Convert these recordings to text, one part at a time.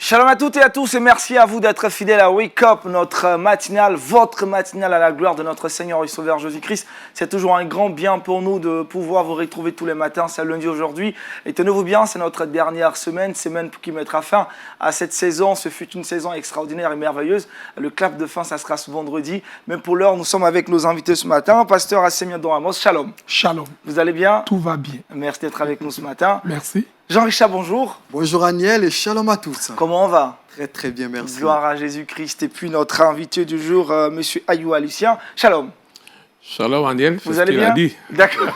Shalom à toutes et à tous et merci à vous d'être fidèles à Wake Up, notre matinale, votre matinale à la gloire de notre Seigneur et Sauveur Jésus-Christ. C'est toujours un grand bien pour nous de pouvoir vous retrouver tous les matins, c'est lundi aujourd'hui. Et tenez-vous bien, c'est notre dernière semaine qui mettra fin à cette saison. Ce fut une saison extraordinaire et merveilleuse. Le clap de fin, ça sera ce vendredi. Mais pour l'heure, nous sommes avec nos invités ce matin. Pasteur Assemia Don Amos, shalom. Shalom. Vous allez bien? Tout va bien. Merci d'être avec nous ce matin. Merci. Jean-Richard, bonjour. Bonjour Aniel et shalom à tous. Comment on va? Très très bien, merci. Gloire à Jésus-Christ. Et puis notre invité du jour, Monsieur Ayoua Lucien. Shalom. Shalom Aniel, Vous allez bien? D'accord.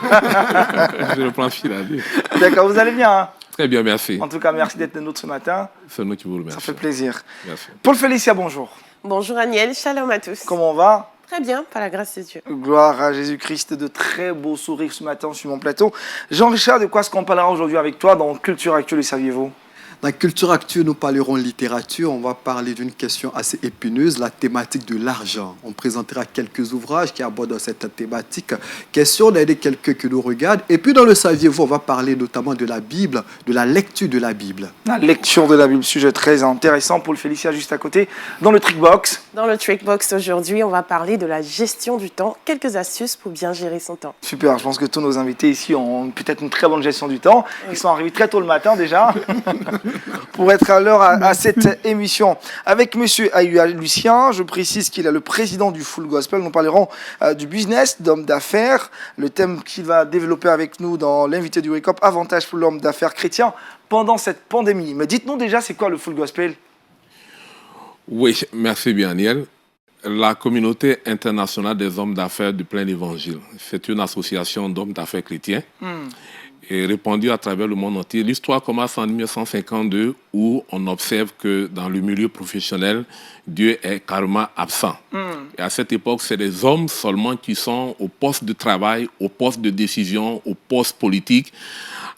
Je reprends ce qu'il a dit. D'accord, vous allez bien, hein? Très bien, merci. En tout cas, merci d'être nôtre ce matin. C'est nous qui vous remercions. Ça fait plaisir. Merci. Paul Félicia, bonjour. Bonjour Aniel, shalom à tous. Comment on va? Très bien, par la grâce de Dieu. Gloire à Jésus-Christ, de très beaux sourires ce matin sur mon plateau. Jean-Richard, de quoi est-ce qu'on parlera aujourd'hui avec toi dans Culture Actuelle, le saviez-vous? Dans Culture Actuelle, nous parlerons littérature. On va parler d'une question assez épineuse, la thématique de l'argent. On présentera quelques ouvrages qui abordent cette thématique. Question d'aider quelqu'un qui nous regarde. Et puis dans le saviez-vous, on va parler notamment de la Bible, de la lecture de la Bible. La lecture de la Bible, sujet très intéressant. Paul Félicia, juste à côté. Dans le Trickbox. Dans le Trickbox aujourd'hui, on va parler de la gestion du temps. Quelques astuces pour bien gérer son temps. Super, je pense que tous nos invités ici ont peut-être une très bonne gestion du temps. Ils sont arrivés très tôt le matin déjà. Pour être à l'heure à cette émission. Avec Monsieur Ayoua Lucien, je précise qu'il est le président du Full Gospel. Nous parlerons du business, d'homme d'affaires, le thème qu'il va développer avec nous dans l'invité du Wake Up, avantage pour l'homme d'affaires chrétien pendant cette pandémie. Mais dites-nous déjà, c'est quoi le Full Gospel? Oui, merci bien Aniel. La communauté internationale des hommes d'affaires du plein évangile, c'est une association d'hommes d'affaires chrétiens. Et répandue à travers le monde entier. L'histoire commence en 1952 où on observe que dans le milieu professionnel, Dieu est carrément absent. Et à cette époque, c'est des hommes seulement qui sont au poste de travail, au poste de décision, au poste politique.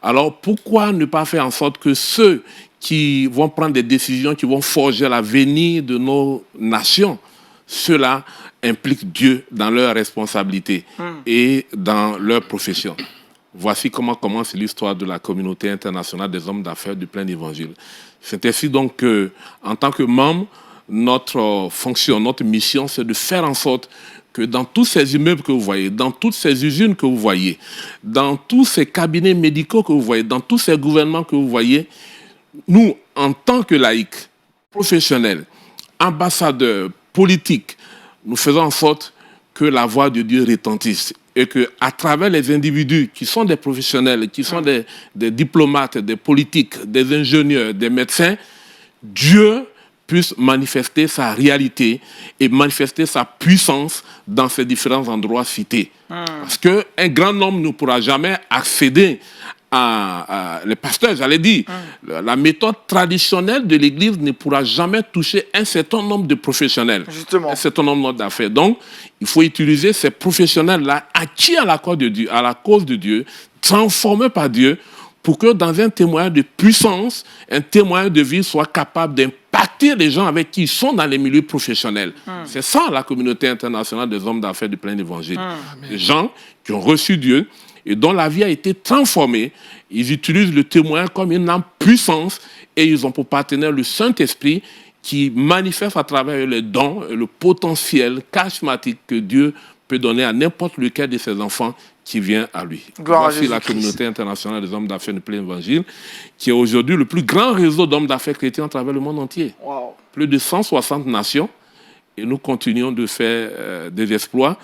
Alors pourquoi ne pas faire en sorte que ceux qui vont prendre des décisions, qui vont forger l'avenir de nos nations, ceux-là impliquent Dieu dans leurs responsabilités et dans leur profession. Voici comment commence l'histoire de la communauté internationale des hommes d'affaires du plein évangile. C'est ainsi donc que, en tant que membre, notre fonction, notre mission, c'est de faire en sorte que dans tous ces immeubles que vous voyez, dans toutes ces usines que vous voyez, dans tous ces cabinets médicaux que vous voyez, dans tous ces gouvernements que vous voyez, nous, en tant que laïcs, professionnels, ambassadeurs, politiques, nous faisons en sorte que la voix de Dieu retentisse. Et qu'à travers les individus qui sont des professionnels, qui sont des diplomates, des politiques, des ingénieurs, des médecins, Dieu puisse manifester sa réalité et manifester sa puissance dans ces différents endroits cités. Parce qu'un grand nombre ne pourra jamais accéder les pasteurs, j'allais dire, la méthode traditionnelle de l'Église ne pourra jamais toucher un certain nombre de professionnels, Justement. un certain nombre d'affaires. Donc, il faut utiliser ces professionnels-là acquis à la cause de Dieu, transformés par Dieu, pour que dans un témoignage de puissance, un témoignage de vie soit capable d'impacter les gens avec qui ils sont dans les milieux professionnels. C'est ça la communauté internationale des hommes d'affaires du plein évangile. Des gens qui ont reçu Dieu, et dont la vie a été transformée. Ils utilisent le témoin comme une âme puissance et ils ont pour partenaire le Saint-Esprit qui manifeste à travers les dons, le potentiel charismatique que Dieu peut donner à n'importe lequel de ses enfants qui vient à lui. Gloire Voici à la communauté internationale des hommes d'affaires du plein évangile qui est aujourd'hui le plus grand réseau d'hommes d'affaires chrétiens à travers le monde entier. Wow. Plus de 160 nations et nous continuons de faire des exploits.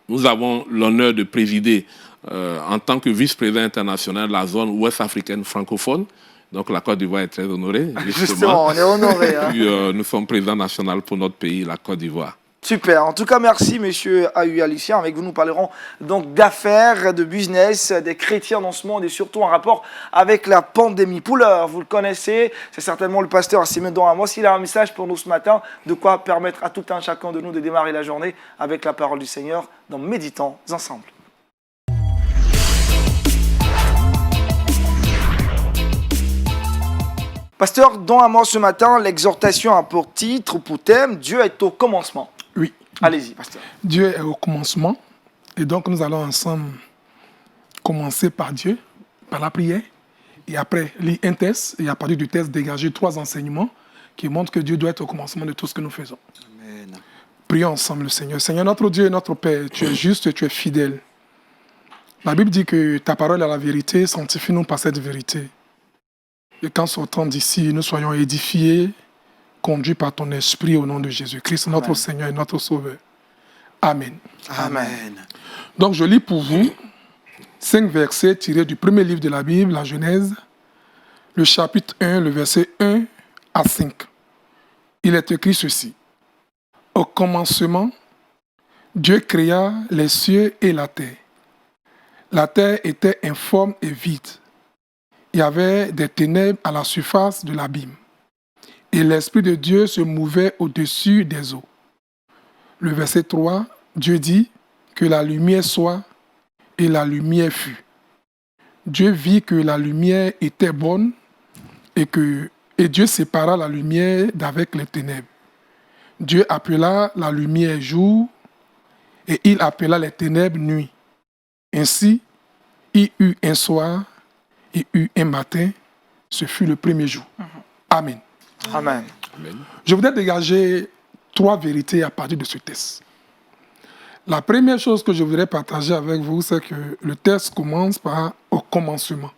Nous avons l'honneur de présider en tant que vice-président international la zone ouest africaine francophone. Donc la Côte d'Ivoire est très honorée. Justement, on est honoré. Hein. Puis, nous sommes présidents nationaux pour notre pays, la Côte d'Ivoire. Super. En tout cas, merci, monsieur Ayoua Lucien. Avec vous, nous parlerons donc d'affaires, de business, des chrétiens dans ce monde et surtout en rapport avec la pandémie. Pour l'heure, vous le connaissez, c'est certainement le pasteur Assemia Don Amos. Il a un message pour nous ce matin, de quoi permettre à tout un chacun de nous de démarrer la journée avec la parole du Seigneur dans Méditons ensemble. Pasteur Don Amos, ce matin, l'exhortation a pour titre ou pour thème « Dieu est au commencement ». Oui. Allez-y, pasteur. Dieu est au commencement. Et donc, nous allons ensemble commencer par Dieu, par la prière. Et après, lire un test. Et à partir du test, dégager 3 enseignements qui montre que Dieu doit être au commencement de tout ce que nous faisons. Amen. Prions ensemble le Seigneur. Seigneur, notre Dieu et notre Père, tu es juste et tu es fidèle. La Bible dit que ta parole est la vérité, sanctifie-nous par cette vérité. Et qu'en sortant d'ici, nous soyons édifiés, conduits par ton esprit au nom de Jésus-Christ, notre Amen. Seigneur et notre Sauveur. Amen. Amen. Donc je lis pour vous 5 versets tirés du premier livre de la Bible, la Genèse, le chapitre 1, le verset 1 à 5. Il est écrit ceci. Au commencement, Dieu créa les cieux et la terre. La terre était informe et vide. Il y avait des ténèbres à la surface de l'abîme. Et l'Esprit de Dieu se mouvait au-dessus des eaux. Le verset 3, Dieu dit que la lumière soit, et la lumière fut. Dieu vit que la lumière était bonne et Dieu sépara la lumière d'avec les ténèbres. Dieu appela la lumière jour et il appela les ténèbres nuit. Ainsi, il eut un soir et eut un matin. Ce fut le premier jour. Amen. Amen. Je voudrais dégager 3 vérités à partir de ce texte. La première chose que je voudrais partager avec vous, c'est que le texte commence par « au commencement ».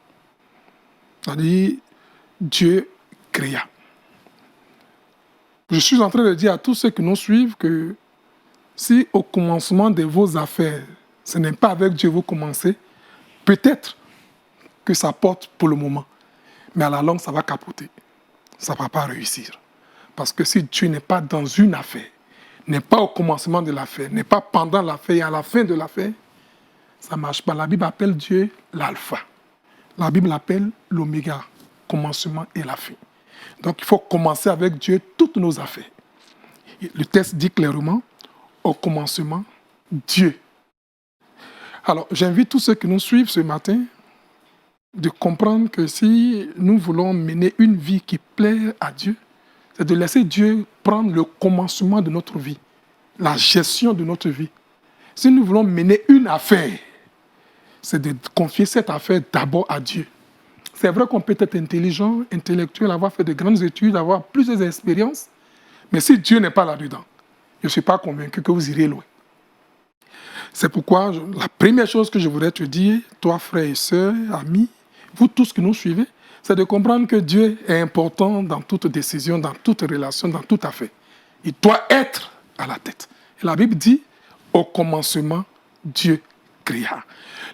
C'est-à-dire, Dieu créa. Je suis en train de dire à tous ceux qui nous suivent que si au commencement de vos affaires, ce n'est pas avec Dieu que vous commencez, peut-être que ça porte pour le moment. Mais à la longue, ça va capoter. Ça ne va pas réussir. Parce que si Dieu n'est pas dans une affaire, n'est pas au commencement de l'affaire, n'est pas pendant l'affaire et à la fin de l'affaire, ça ne marche pas. La Bible appelle Dieu l'alpha. La Bible l'appelle l'oméga, commencement et la fin. Donc il faut commencer avec Dieu toutes nos affaires. Le texte dit clairement, au commencement, Dieu. Alors j'invite tous ceux qui nous suivent ce matin de comprendre que si nous voulons mener une vie qui plaît à Dieu, c'est de laisser Dieu prendre le commencement de notre vie, la gestion de notre vie. Si nous voulons mener une affaire, c'est de confier cette affaire d'abord à Dieu. C'est vrai qu'on peut être intelligent, intellectuel, avoir fait de grandes études, avoir plusieurs expériences, mais si Dieu n'est pas là-dedans, je ne suis pas convaincu que vous irez loin. C'est pourquoi la première chose que je voudrais te dire, toi frères et sœurs, amis, vous tous qui nous suivez, c'est de comprendre que Dieu est important dans toute décision, dans toute relation, dans toute affaire. Il doit être à la tête. Et la Bible dit, au commencement, Dieu créa.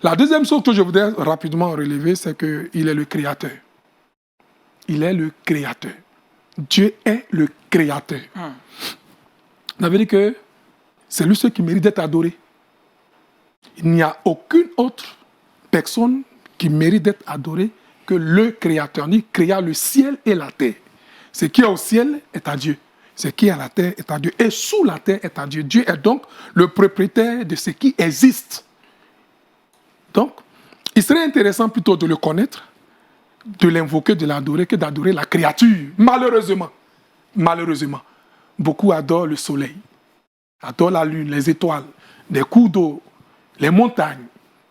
La deuxième chose que je voudrais rapidement relever, c'est qu'il est le créateur. Il est le créateur. Dieu est le créateur. Ça veut dire que c'est lui seul qui mérite d'être adoré. Il n'y a aucune autre personne qui mérite d'être adorée que le Créateur. Il créa le ciel et la terre. Ce qui est au ciel est à Dieu. Ce qui est à la terre est à Dieu. Et sous la terre est à Dieu. Dieu est donc le propriétaire de ce qui existe. Donc, il serait intéressant plutôt de le connaître, de l'invoquer, de l'adorer, que d'adorer la créature. Malheureusement, beaucoup adorent le soleil, adorent la lune, les étoiles, les cours d'eau, les montagnes,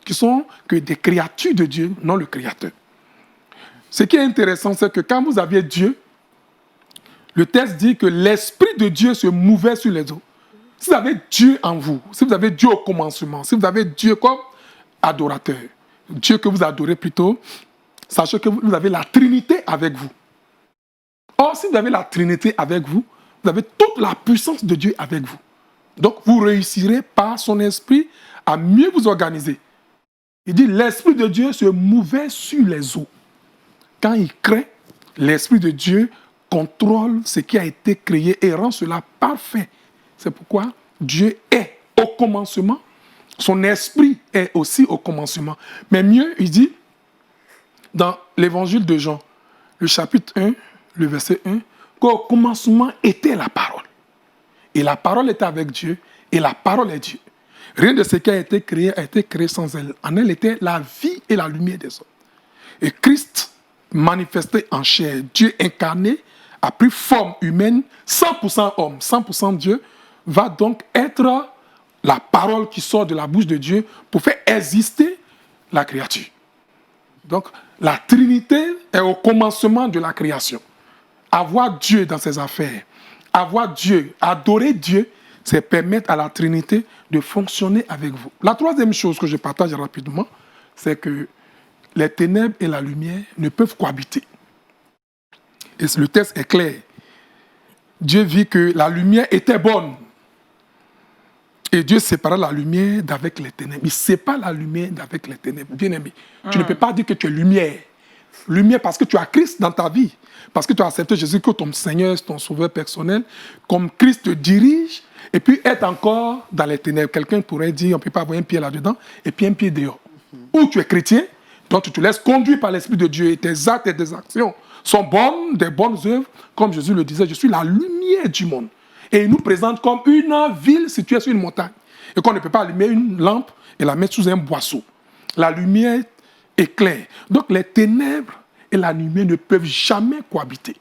qui sont que des créatures de Dieu, non le Créateur. Ce qui est intéressant, c'est que quand vous aviez Dieu, le texte dit que l'Esprit de Dieu se mouvait sur les eaux. Si vous avez Dieu en vous, si vous avez Dieu au commencement, si vous avez Dieu comme adorateur, Dieu que vous adorez plutôt, sachez que vous avez la Trinité avec vous. Or, si vous avez la Trinité avec vous, vous avez toute la puissance de Dieu avec vous. Donc, vous réussirez par son esprit à mieux vous organiser. Il dit, l'Esprit de Dieu se mouvait sur les eaux. Quand il crée, l'Esprit de Dieu contrôle ce qui a été créé et rend cela parfait. C'est pourquoi Dieu est au commencement. Son esprit est aussi au commencement. Mais mieux, il dit, dans l'évangile de Jean, le chapitre 1, le verset 1, qu'au commencement était la parole. Et la parole était avec Dieu, et la parole est Dieu. Rien de ce qui a été créé sans elle. En elle était la vie et la lumière des hommes. Et Christ, manifesté en chair, Dieu incarné, a pris forme humaine, 100% homme, 100% Dieu, va donc être la parole qui sort de la bouche de Dieu pour faire exister la créature. Donc, la Trinité est au commencement de la création. avoir Dieu dans ses affaires, avoir Dieu, adorer Dieu, c'est permettre à la Trinité de fonctionner avec vous. La troisième chose que je partage rapidement, c'est que les ténèbres et la lumière ne peuvent cohabiter. Et le texte est clair. Dieu vit que la lumière était bonne. Et Dieu sépara la lumière d'avec les ténèbres. Il sépare la lumière d'avec les ténèbres. Bien-aimé, tu ne peux pas dire que tu es lumière. Lumière parce que tu as Christ dans ta vie. Parce que tu as accepté Jésus comme ton Seigneur, ton Sauveur personnel. Comme Christ te dirige. Et puis être encore dans les ténèbres. Quelqu'un pourrait dire, on ne peut pas avoir un pied là-dedans et puis un pied dehors. Ou tu es chrétien, donc tu te laisses conduire par l'Esprit de Dieu et tes actes et tes actions sont bonnes, des bonnes œuvres. Comme Jésus le disait, je suis la lumière du monde. Et il nous présente comme une ville située sur une montagne. Et qu'on ne peut pas allumer une lampe et la mettre sous un boisseau. La lumière éclaire. Donc les ténèbres et la lumière ne peuvent jamais cohabiter.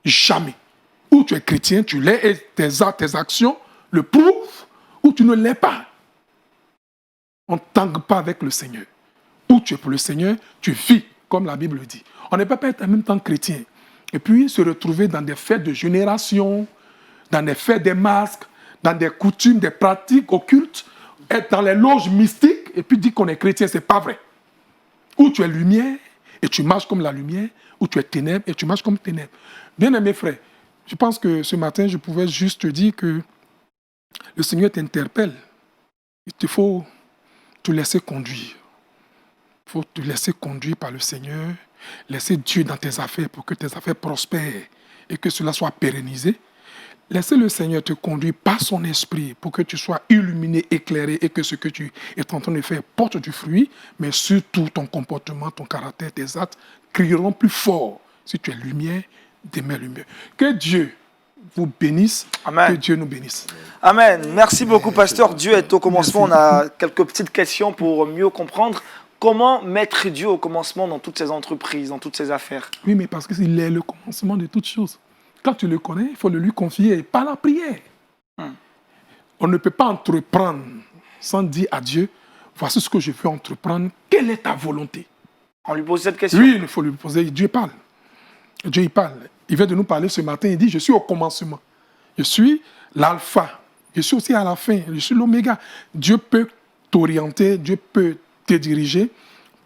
Jamais. Ou tu es chrétien, tu l'es et tes actes, tes actions le prouvent, ou tu ne l'es pas. On ne tangue pas avec le Seigneur. Ou tu es pour le Seigneur, tu vis, comme la Bible dit. On ne peut pas être en même temps chrétien. Et puis se retrouver dans des fêtes de génération, dans des fêtes des masques, dans des coutumes, des pratiques occultes, être dans les loges mystiques, et puis dire qu'on est chrétien, ce n'est pas vrai. Ou tu es lumière, et tu marches comme la lumière, ou tu es ténèbres, et tu marches comme ténèbres. Bien-aimés frères, je pense que ce matin, je pouvais juste te dire que le Seigneur t'interpelle. Il te faut te laisser conduire. Il faut te laisser conduire par le Seigneur, laisser Dieu dans tes affaires pour que tes affaires prospèrent et que cela soit pérennisé. Laissez le Seigneur te conduire par son esprit pour que tu sois illuminé, éclairé et que ce que tu es en train de faire porte du fruit, mais surtout ton comportement, ton caractère, tes actes crieront plus fort si tu es lumière, demeure lumière. Que Dieu vous bénisse, Amen. Que Dieu nous bénisse. Amen. Merci beaucoup, pasteur. Dieu est au commencement. On a quelques petites questions pour mieux comprendre. Comment mettre Dieu au commencement dans toutes ces entreprises, dans toutes ces affaires? Oui, mais parce qu'il est le commencement de toutes choses. Quand tu le connais, il faut le lui confier par la prière. On ne peut pas entreprendre sans dire à Dieu, voici ce que je veux entreprendre, quelle est ta volonté? On lui pose cette question. Oui, il faut lui poser. Dieu parle. Dieu, il parle. Il vient de nous parler ce matin, il dit, je suis au commencement. Je suis l'alpha. Je suis aussi à la fin. Je suis l'oméga. Dieu peut t'orienter, Dieu peut te diriger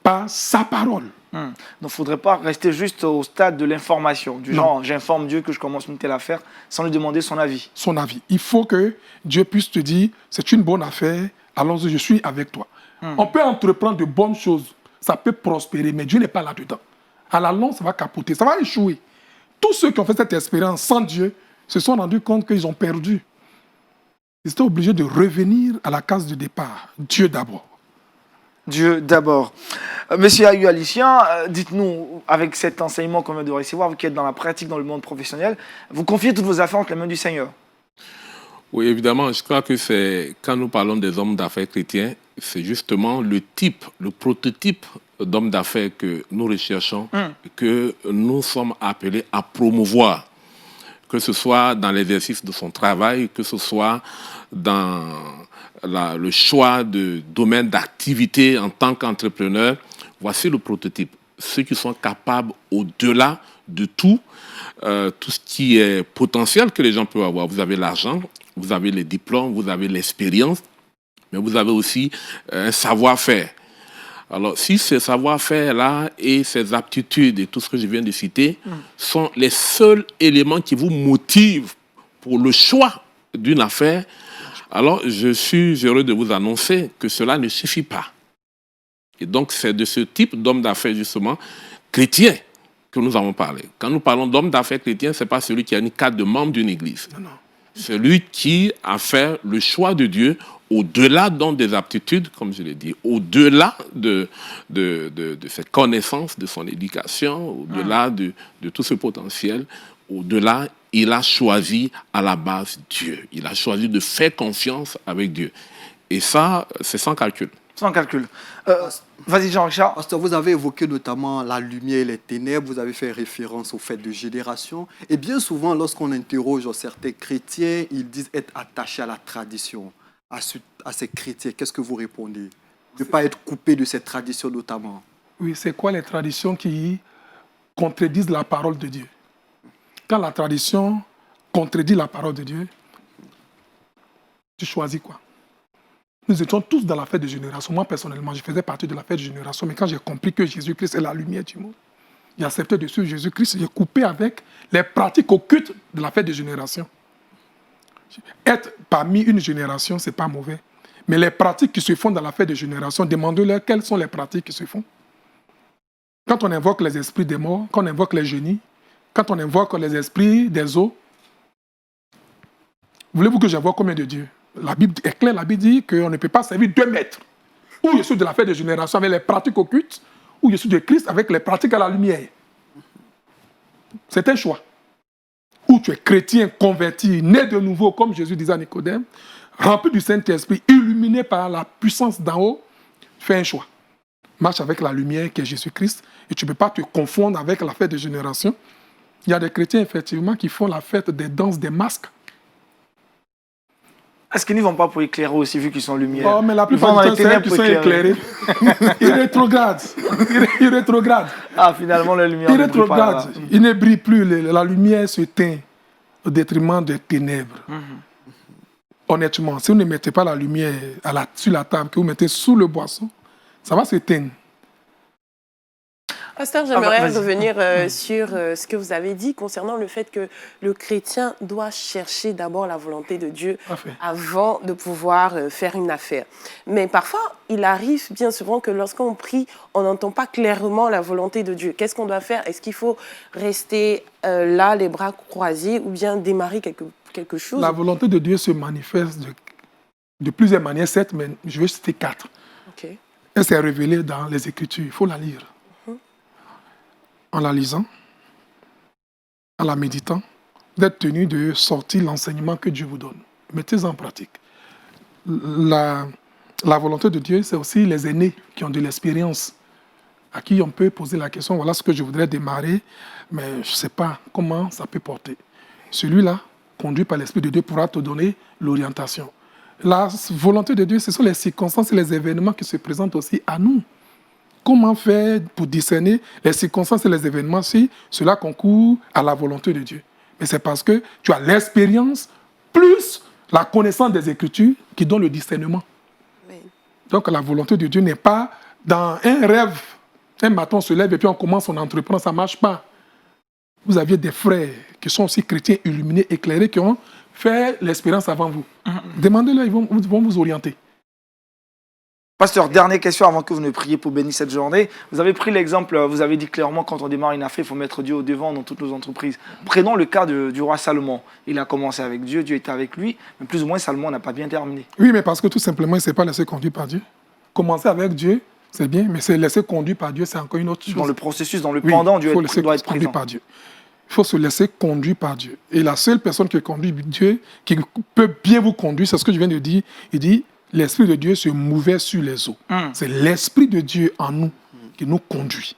par sa parole. Donc, il ne faudrait pas rester juste au stade de l'information. Du genre, j'informe Dieu que je commence une telle affaire sans lui demander son avis. Son avis. Il faut que Dieu puisse te dire, c'est une bonne affaire, allons-y, je suis avec toi. On peut entreprendre de bonnes choses, ça peut prospérer, mais Dieu n'est pas là-dedans. À la longue, ça va capoter, ça va échouer. Tous ceux qui ont fait cette expérience sans Dieu se sont rendus compte qu'ils ont perdu. Ils étaient obligés de revenir à la case de départ. Dieu d'abord. Dieu d'abord. Monsieur Ayu Alicien, dites-nous, avec cet enseignement qu'on vient de recevoir, vous qui êtes dans la pratique dans le monde professionnel, vous confiez toutes vos affaires entre les mains du Seigneur? Oui, évidemment, je crois que c'est quand nous parlons des hommes d'affaires chrétiens, c'est justement le type, le prototype d'hommes d'affaires que nous recherchons, que nous sommes appelés à promouvoir, que ce soit dans l'exercice de son travail, que ce soit dans le choix de domaine d'activité en tant qu'entrepreneur. Voici le prototype. Ceux qui sont capables, au-delà de tout ce qui est potentiel que les gens peuvent avoir. Vous avez l'argent, vous avez les diplômes, vous avez l'expérience, mais vous avez aussi un savoir-faire. Alors, si ce savoir-faire-là et ces aptitudes et tout ce que je viens de citer sont les seuls éléments qui vous motivent pour le choix d'une affaire, alors je suis heureux de vous annoncer que cela ne suffit pas. Et donc, c'est de ce type d'homme d'affaires, justement, chrétien, que nous avons parlé. Quand nous parlons d'homme d'affaires chrétien, ce n'est pas celui qui a une carte de membre d'une église. Non. Celui qui a fait le choix de Dieu au-delà donc des aptitudes, comme je l'ai dit, au-delà de ses connaissances, de son éducation, au-delà de tout ce potentiel, au-delà, il a choisi à la base Dieu. Il a choisi de faire confiance avec Dieu. Et ça, c'est sans calcul. Sans calcul. Vas-y, Jean-Richard. Pasteur, vous avez évoqué notamment la lumière et les ténèbres, vous avez fait référence au fait de génération. Et bien souvent, lorsqu'on interroge certains chrétiens, ils disent être attachés à la tradition. À ces chrétiens, qu'est-ce que vous répondez? De ne pas être coupé de cette tradition notamment. Oui, c'est quoi les traditions qui contredisent la parole de Dieu? quand la tradition contredit la parole de Dieu, tu choisis quoi? Nous étions tous dans la fête de génération. Moi, personnellement, je faisais partie de la fête de génération, mais quand j'ai compris que Jésus-Christ est la lumière du monde, j'ai accepté de suivre Jésus-Christ, j'ai coupé avec les pratiques occultes de la fête de génération. Être parmi une génération, ce n'est pas mauvais. Mais les pratiques qui se font dans la fête de génération, demandez-leur quelles sont les pratiques qui se font. Quand on invoque les esprits des morts, quand on invoque les génies, quand on invoque les esprits des eaux, voulez-vous que j'invoque combien de dieux? La Bible est claire, la Bible dit qu'on ne peut pas servir 2 maîtres. Ou je suis de la fête de génération avec les pratiques occultes, ou je suis de Christ avec les pratiques à la lumière. C'est un choix. Ou tu es chrétien, converti, né de nouveau, comme Jésus disait à Nicodème, rempli du Saint-Esprit, illuminé par la puissance d'en haut, fais un choix. Marche avec la lumière qui est Jésus-Christ, et tu ne peux pas te confondre avec la fête de génération. Il y a des chrétiens, effectivement, qui font la fête des danses, des masques. Est-ce qu'ils n'y vont pas pour éclairer aussi, vu qu'ils sont lumière? Oh, mais la plupart du temps, c'est eux qui sont éclairés. Ils rétrogradent. Ils rétrogradent. Ah, finalement, la lumière Ils ne brille pas là-bas. rétrogradent. Ils ne brillent plus. La lumière se teint au détriment des ténèbres. Honnêtement, si vous ne mettez pas la lumière sur la table, que vous mettez sous le boisseau, ça va s'éteindre. Pasteur, j'aimerais vas-y. revenir sur ce que vous avez dit concernant le fait que le chrétien doit chercher d'abord la volonté de Dieu Parfait. avant de pouvoir faire une affaire. Mais parfois, il arrive bien souvent que lorsqu'on prie, on n'entend pas clairement la volonté de Dieu. Qu'est-ce qu'on doit faire? Est-ce qu'il faut rester là, les bras croisés, ou bien démarrer quelque chose? La volonté de Dieu se manifeste de plusieurs manières, certes, mais je vais citer 4. Ok. Elle s'est révélée dans les Écritures. Il faut la lire. En la lisant, en la méditant, d'être tenu de sortir l'enseignement que Dieu vous donne. Mettez-en en pratique. La volonté de Dieu, c'est aussi les aînés qui ont de l'expérience, à qui on peut poser la question, voilà ce que je voudrais démarrer, mais je ne sais pas comment ça peut porter. Celui-là, conduit par l'Esprit de Dieu, pourra te donner l'orientation. La volonté de Dieu, ce sont les circonstances et les événements qui se présentent aussi à nous. Comment faire pour discerner les circonstances et les événements si cela concourt à la volonté de Dieu? Mais c'est parce que tu as l'expérience plus la connaissance des Écritures qui donne le discernement. Oui. Donc la volonté de Dieu n'est pas dans un rêve. Un matin on se lève et puis on commence son entreprise, ça ne marche pas. Vous aviez des frères qui sont aussi chrétiens illuminés, éclairés, qui ont fait l'expérience avant vous. Demandez-leur, ils vont vous orienter. Pasteur, dernière question avant que vous ne priez pour bénir cette journée. Vous avez pris l'exemple, vous avez dit clairement, quand on démarre une affaire, il faut mettre Dieu au devant dans toutes nos entreprises. Prenons le cas du roi Salomon. Il a commencé avec Dieu, Dieu était avec lui, mais plus ou moins Salomon n'a pas bien terminé. Oui, mais parce que tout simplement, il ne s'est pas laissé conduire par Dieu. Commencer avec Dieu, c'est bien, mais se laisser conduire par Dieu, c'est encore une autre chose. Dans le processus, dans le Oui, pendant, il Dieu faut doit être conduire présent. par Dieu. Il faut se laisser conduire par Dieu. Et la seule personne qui conduit Dieu, qui peut bien vous conduire, c'est ce que je viens de dire. Il dit, l'Esprit de Dieu se mouvait sur les eaux. C'est l'Esprit de Dieu en nous qui nous conduit.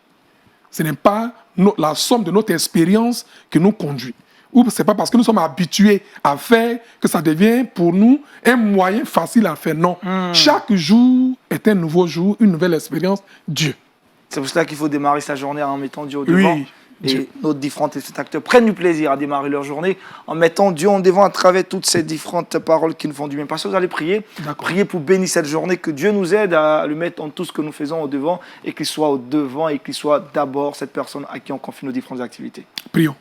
Ce n'est pas la somme de notre expérience qui nous conduit. Ou ce n'est pas parce que nous sommes habitués à faire que ça devient pour nous un moyen facile à faire. Non. Chaque jour est un nouveau jour, une nouvelle expérience. Dieu. C'est pour cela qu'il faut démarrer sa journée en mettant Dieu au devant. Oui. Et Dieu. nos différents téléspectateurs prennent du plaisir à démarrer leur journée en mettant Dieu en devant à travers toutes ces différentes paroles qui nous font du bien. Parce que vous allez prier, D'accord. prier pour bénir cette journée, que Dieu nous aide à le mettre en tout ce que nous faisons au devant et qu'il soit au devant et qu'il soit d'abord cette personne à qui on confie nos différentes activités. Prions.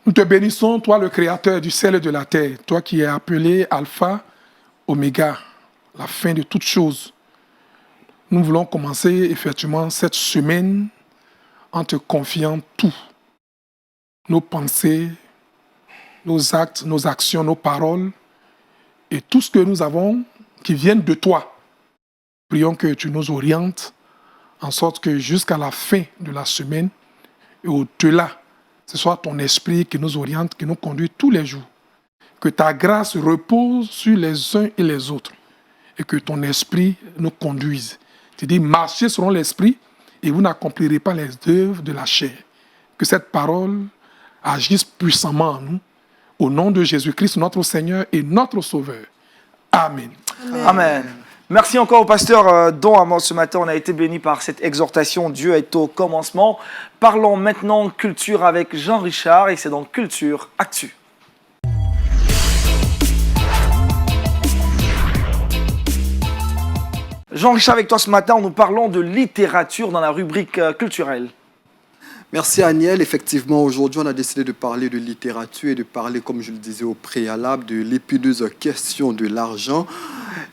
Nous te bénissons, toi le Créateur du ciel et de la terre, toi qui es appelé Alpha, Oméga, la fin de toutes choses. Nous voulons commencer effectivement cette semaine en te confiant tout. Nos pensées, nos actes, nos actions, nos paroles et tout ce que nous avons qui viennent de toi. Prions que tu nous orientes en sorte que jusqu'à la fin de la semaine et au-delà, ce soit ton esprit qui nous oriente, qui nous conduit tous les jours. Que ta grâce repose sur les uns et les autres et que ton esprit nous conduise. Tu dis, marchez selon l'esprit et vous n'accomplirez pas les œuvres de la chair. Que cette parole agisse puissamment en nous. Au nom de Jésus-Christ, notre Seigneur et notre Sauveur. Amen. Amen. Merci encore au pasteur Don Amos. Ce matin, on a été bénis par cette exhortation. Dieu est au commencement. Parlons maintenant culture avec Jean Richard et c'est dans Culture Actu. Jean Richard, avec toi ce matin, nous parlons de littérature dans la rubrique culturelle. Merci Aniel. Effectivement, aujourd'hui, on a décidé de parler de littérature et de parler, comme je le disais au préalable, de l'épineuse question de l'argent.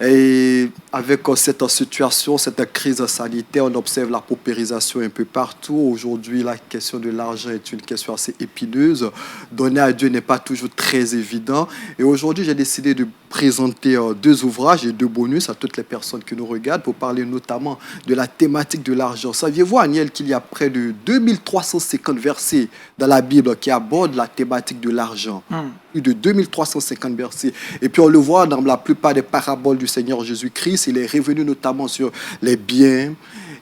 Et avec cette situation, cette crise sanitaire, on observe la paupérisation un peu partout. Aujourd'hui, la question de l'argent est une question assez épineuse. Donner à Dieu n'est pas toujours très évident. Et aujourd'hui, j'ai décidé de présenter deux ouvrages et deux bonus à toutes les personnes qui nous regardent pour parler notamment de la thématique de l'argent. Saviez-vous, Aniel, qu'il y a près de 2350 versets dans la Bible qui abordent la thématique de l'argent? Plus de 2350 versets. Et puis on le voit dans la plupart des paraboles du Seigneur Jésus-Christ. Il est revenu notamment sur les biens.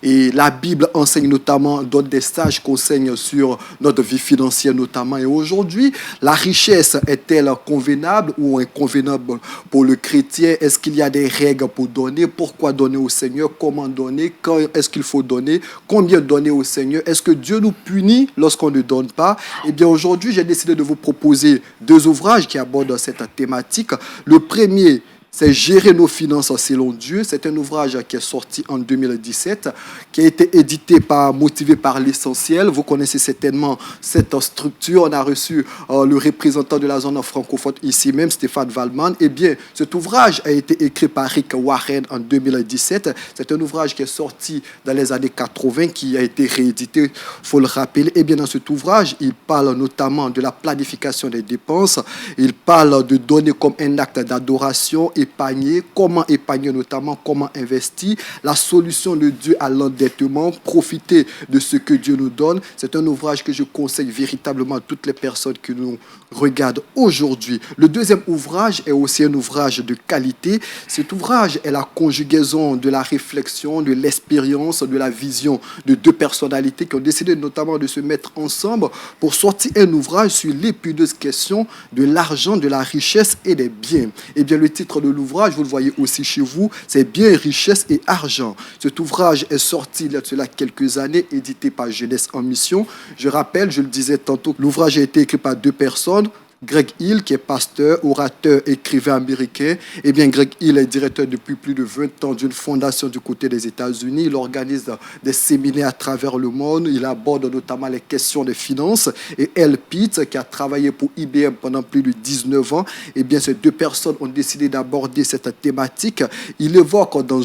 Et la Bible enseigne notamment, donne des stages qu'enseigne sur notre vie financière notamment. Et aujourd'hui, la richesse est-elle convenable ou inconvenable pour le chrétien? Est-ce qu'il y a des règles pour donner? Pourquoi donner au Seigneur? Comment donner? Quand est-ce qu'il faut donner? Combien donner au Seigneur? Est-ce que Dieu nous punit lorsqu'on ne donne pas? Eh bien, aujourd'hui, j'ai décidé de vous proposer deux ouvrages qui abordent cette thématique. Le premier, c'est Gérer nos finances selon Dieu. C'est un ouvrage qui est sorti en 2017, qui a été édité motivé par l'Essentiel. Vous connaissez certainement cette structure. On a reçu le représentant de la zone francophone ici même, Stéphane Waldman. Eh bien, cet ouvrage a été écrit par Rick Warren en 2017. C'est un ouvrage qui est sorti dans les années 80, qui a été réédité, il faut le rappeler. Eh bien, dans cet ouvrage, il parle notamment de la planification des dépenses. Il parle de donner comme un acte d'adoration, épargner, comment épargner notamment, comment investir, la solution de Dieu à l'endettement, profiter de ce que Dieu nous donne. C'est un ouvrage que je conseille véritablement à toutes les personnes qui nous regardent aujourd'hui. Le deuxième ouvrage est aussi un ouvrage de qualité. Cet ouvrage est la conjugaison de la réflexion, de l'expérience, de la vision de deux personnalités qui ont décidé notamment de se mettre ensemble pour sortir un ouvrage sur l'épineuse question de l'argent, de la richesse et des biens. Eh bien, le titre de l'ouvrage, vous le voyez aussi chez vous, c'est Biens, richesse et argent. Cet ouvrage est sorti il y a de cela quelques années, édité par Jeunesse en Mission. Je rappelle, je le disais tantôt, l'ouvrage a été écrit par deux personnes. Greg Hill, qui est pasteur, orateur, écrivain américain. Eh bien, Greg Hill est directeur depuis plus de 20 ans d'une fondation du côté des États-Unis. Il organise des séminaires à travers le monde. Il aborde notamment les questions des finances. Et Elle Pitts, qui a travaillé pour IBM pendant plus de 19 ans. Eh bien, ces deux personnes ont décidé d'aborder cette thématique. Ils évoquent dans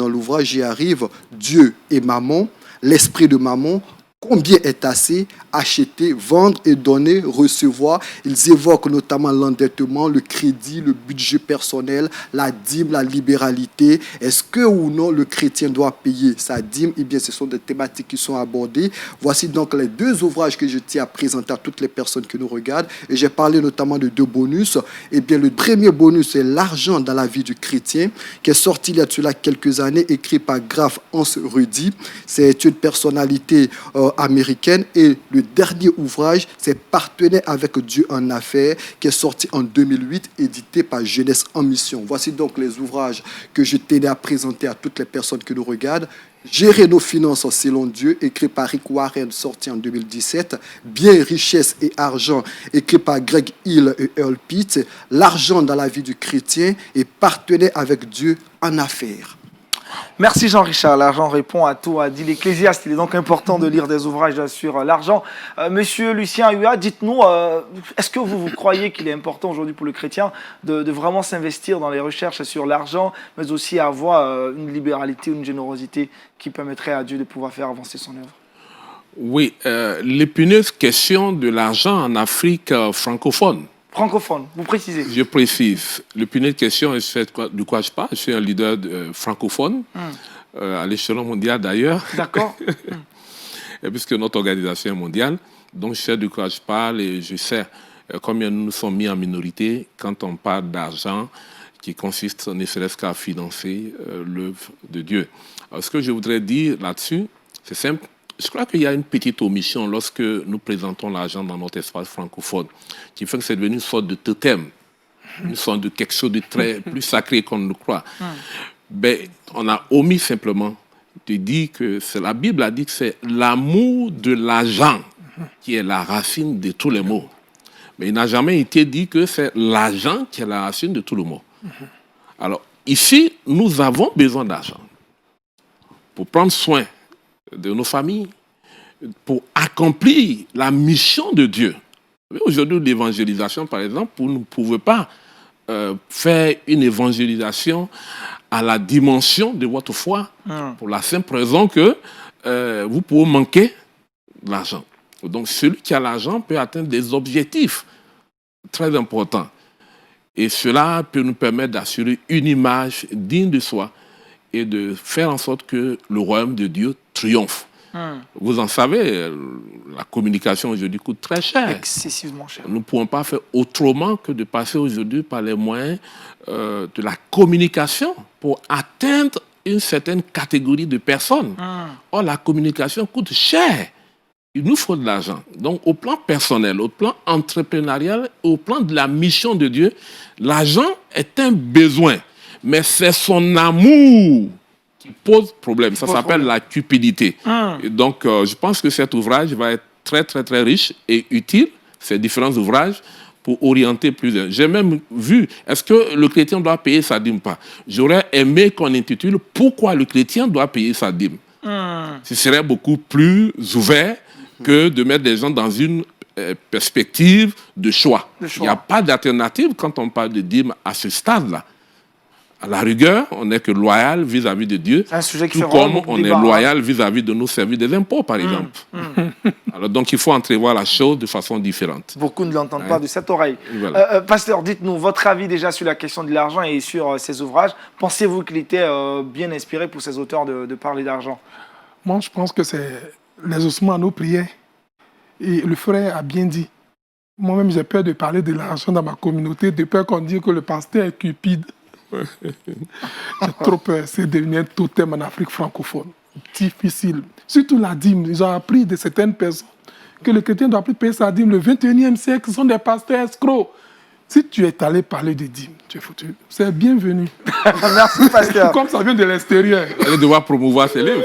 l'ouvrage, j'y arrive, Dieu et Mammon, l'esprit de Mammon. Combien est assez? Acheter, vendre et donner, recevoir. Ils évoquent notamment l'endettement, le crédit, le budget personnel, la dîme, la libéralité. Est-ce que ou non le chrétien doit payer sa dîme? Eh bien, ce sont des thématiques qui sont abordées. Voici donc les deux ouvrages que je tiens à présenter à toutes les personnes qui nous regardent. Et j'ai parlé notamment de deux bonus. Eh bien, le premier bonus, c'est L'argent dans la vie du chrétien, qui est sorti il y a de cela quelques années, écrit par Graf Hans Rudy. C'est une personnalité américaine. Et le dernier ouvrage, c'est Partenaire avec Dieu en affaires, qui est sorti en 2008, édité par Jeunesse en Mission. Voici donc les ouvrages que je tenais à présenter à toutes les personnes qui nous regardent. Gérer nos finances selon Dieu, écrit par Rick Warren, sorti en 2017. Biens, richesse et argent, écrit par Greg Hill et Earl Pitts. L'argent dans la vie du chrétien et Partenaire avec Dieu en affaires. Merci Jean-Richard. L'argent répond à tout, a dit l'Ecclésiaste. Il est donc important de lire des ouvrages sur l'argent. Monsieur Lucien Hua, dites-nous, est-ce que vous croyez qu'il est important aujourd'hui pour le chrétien de vraiment s'investir dans les recherches sur l'argent, mais aussi avoir une libéralité, une générosité qui permettrait à Dieu de pouvoir faire avancer son œuvre? Oui, l'épineuse question de l'argent en Afrique francophone. Francophone, vous précisez. Je précise. L'épineuse question, de quoi je parle. Je suis un leader francophone, à l'échelon mondial d'ailleurs. D'accord. Et puisque notre organisation est mondiale, donc je sais de quoi je parle et je sais combien nous sommes mis en minorité quand on parle d'argent qui consiste ne serait-ce qu'à financer l'œuvre de Dieu. Alors, ce que je voudrais dire là-dessus, c'est simple. Je crois qu'il y a une petite omission lorsque nous présentons l'argent dans notre espace francophone, qui fait que c'est devenu une sorte de totem. Nous sommes de quelque chose de très plus sacré qu'on ne le croit. Ben, on a omis simplement de dire que la Bible a dit que c'est l'amour de l'argent qui est la racine de tous les maux. Mais il n'a jamais été dit que c'est l'argent qui est la racine de tous les maux. Alors, ici, nous avons besoin d'argent pour prendre soin de nos familles, pour accomplir la mission de Dieu. Aujourd'hui, l'évangélisation, par exemple, vous ne pouvez pas faire une évangélisation à la dimension de votre foi, pour la simple raison que vous pouvez manquer de l'argent. Donc, celui qui a l'argent peut atteindre des objectifs très importants. Et cela peut nous permettre d'assurer une image digne de soi et de faire en sorte que le royaume de Dieu triomphe. Vous en savez, la communication aujourd'hui coûte très cher. Excessivement cher. Nous ne pouvons pas faire autrement que de passer aujourd'hui par les moyens de la communication pour atteindre une certaine catégorie de personnes. Or, la communication coûte cher. Il nous faut de l'argent. Donc, au plan personnel, au plan entrepreneurial, au plan de la mission de Dieu, l'argent est un besoin. Mais c'est son amour qui pose problème. Ça s'appelle la cupidité. Et donc, je pense que cet ouvrage va être très, très, très riche et utile, ces différents ouvrages, pour orienter plus. J'ai même vu, est-ce que le chrétien doit payer sa dîme ou pas? J'aurais aimé qu'on intitule « Pourquoi le chrétien doit payer sa dîme ?» Ce serait beaucoup plus ouvert que de mettre les gens dans une perspective de choix. Il n'y a pas d'alternative quand on parle de dîme à ce stade-là. À la rigueur, on n'est que loyal vis-à-vis de Dieu, C'est un sujet qui tout fait comme vraiment on beaucoup est débat, loyal vis-à-vis de nos services des impôts, par exemple. Alors, donc, il faut entrevoir la chose de façon différente. Beaucoup ne l'entendent pas de cette oreille. Voilà. Pasteur, dites-nous votre avis déjà sur la question de l'argent et sur ces ouvrages. Pensez-vous qu'il était bien inspiré pour ces auteurs de parler d'argent? Moi, je pense que c'est les ossements à nos prières. Et le frère a bien dit. Moi-même, j'ai peur de parler de l'argent dans ma communauté, de peur qu'on dise que le pasteur est cupide. J'ai trop peur. C'est devenu un totem en Afrique francophone. Difficile. Surtout la dîme. Ils ont appris de certaines personnes que le chrétien doit plus payer sa dîme. Le 21e siècle, ce sont des pasteurs escrocs. Si tu es allé parler de dîme, tu es foutu. C'est bienvenu. Merci, pasteur. Comme ça vient de l'extérieur. Vous allez devoir promouvoir ces livres.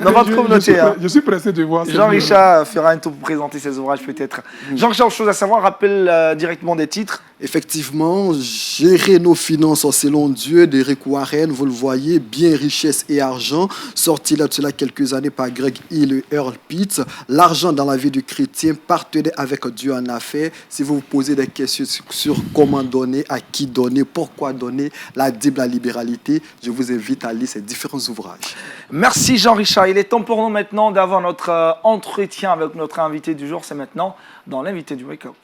Dans votre communauté. Je suis pressé de voir. Jean-Richard fera un tour pour présenter ses ouvrages peut-être. Jean-Richard, chose à savoir, rappelle directement des titres. Effectivement, gérer nos finances selon Dieu d'Eric Warren, vous le voyez, Bien, richesse et argent, sorti là de cela quelques années par Greg Hill et Earl Pitts. L'argent dans la vie du chrétien, partenez avec Dieu en affaires. Si vous vous posez des questions sur comment donner, à qui donner, pourquoi donner, la Bible, la libéralité, je vous invite à lire ces différents ouvrages. Merci Jean-Richard. Il est temps pour nous maintenant d'avoir notre entretien avec notre invité du jour. C'est maintenant dans l'invité du Wake Up.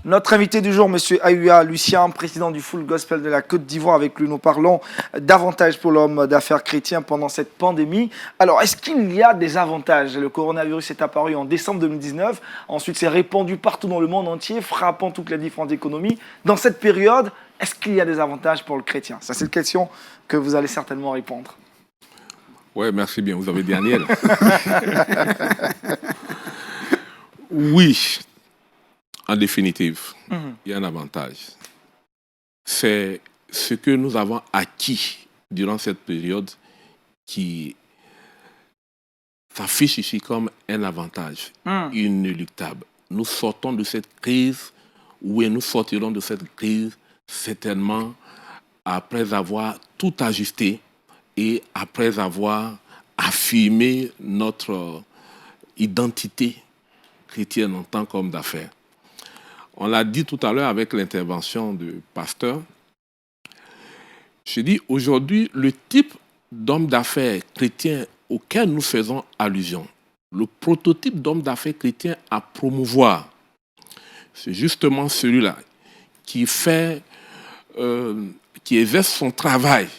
Notre invité du jour, M. Ayoua Lucien, président du Full Gospel de la Côte d'Ivoire. Avec lui, nous parlons d'avantages pour l'homme d'affaires chrétien pendant cette pandémie. Alors, est-ce qu'il y a des avantages? Le coronavirus est apparu en décembre 2019. Ensuite, c'est répandu partout dans le monde entier, frappant toutes les différentes économies. Dans cette période, est-ce qu'il y a des avantages pour le chrétien? Ça, c'est une question que vous allez certainement répondre. Oui, merci bien. Vous avez dit Daniel. Oui. En définitive, il y a un avantage. C'est ce que nous avons acquis durant cette période qui s'affiche ici comme un avantage inéluctable. Nous sortons de cette crise, oui, nous sortirons de cette crise certainement après avoir tout ajusté et après avoir affirmé notre identité chrétienne en tant qu'homme d'affaires. On l'a dit tout à l'heure avec l'intervention du pasteur. Je dis aujourd'hui, le type d'homme d'affaires chrétien auquel nous faisons allusion, le prototype d'homme d'affaires chrétien à promouvoir, c'est justement celui-là qui exerce son travail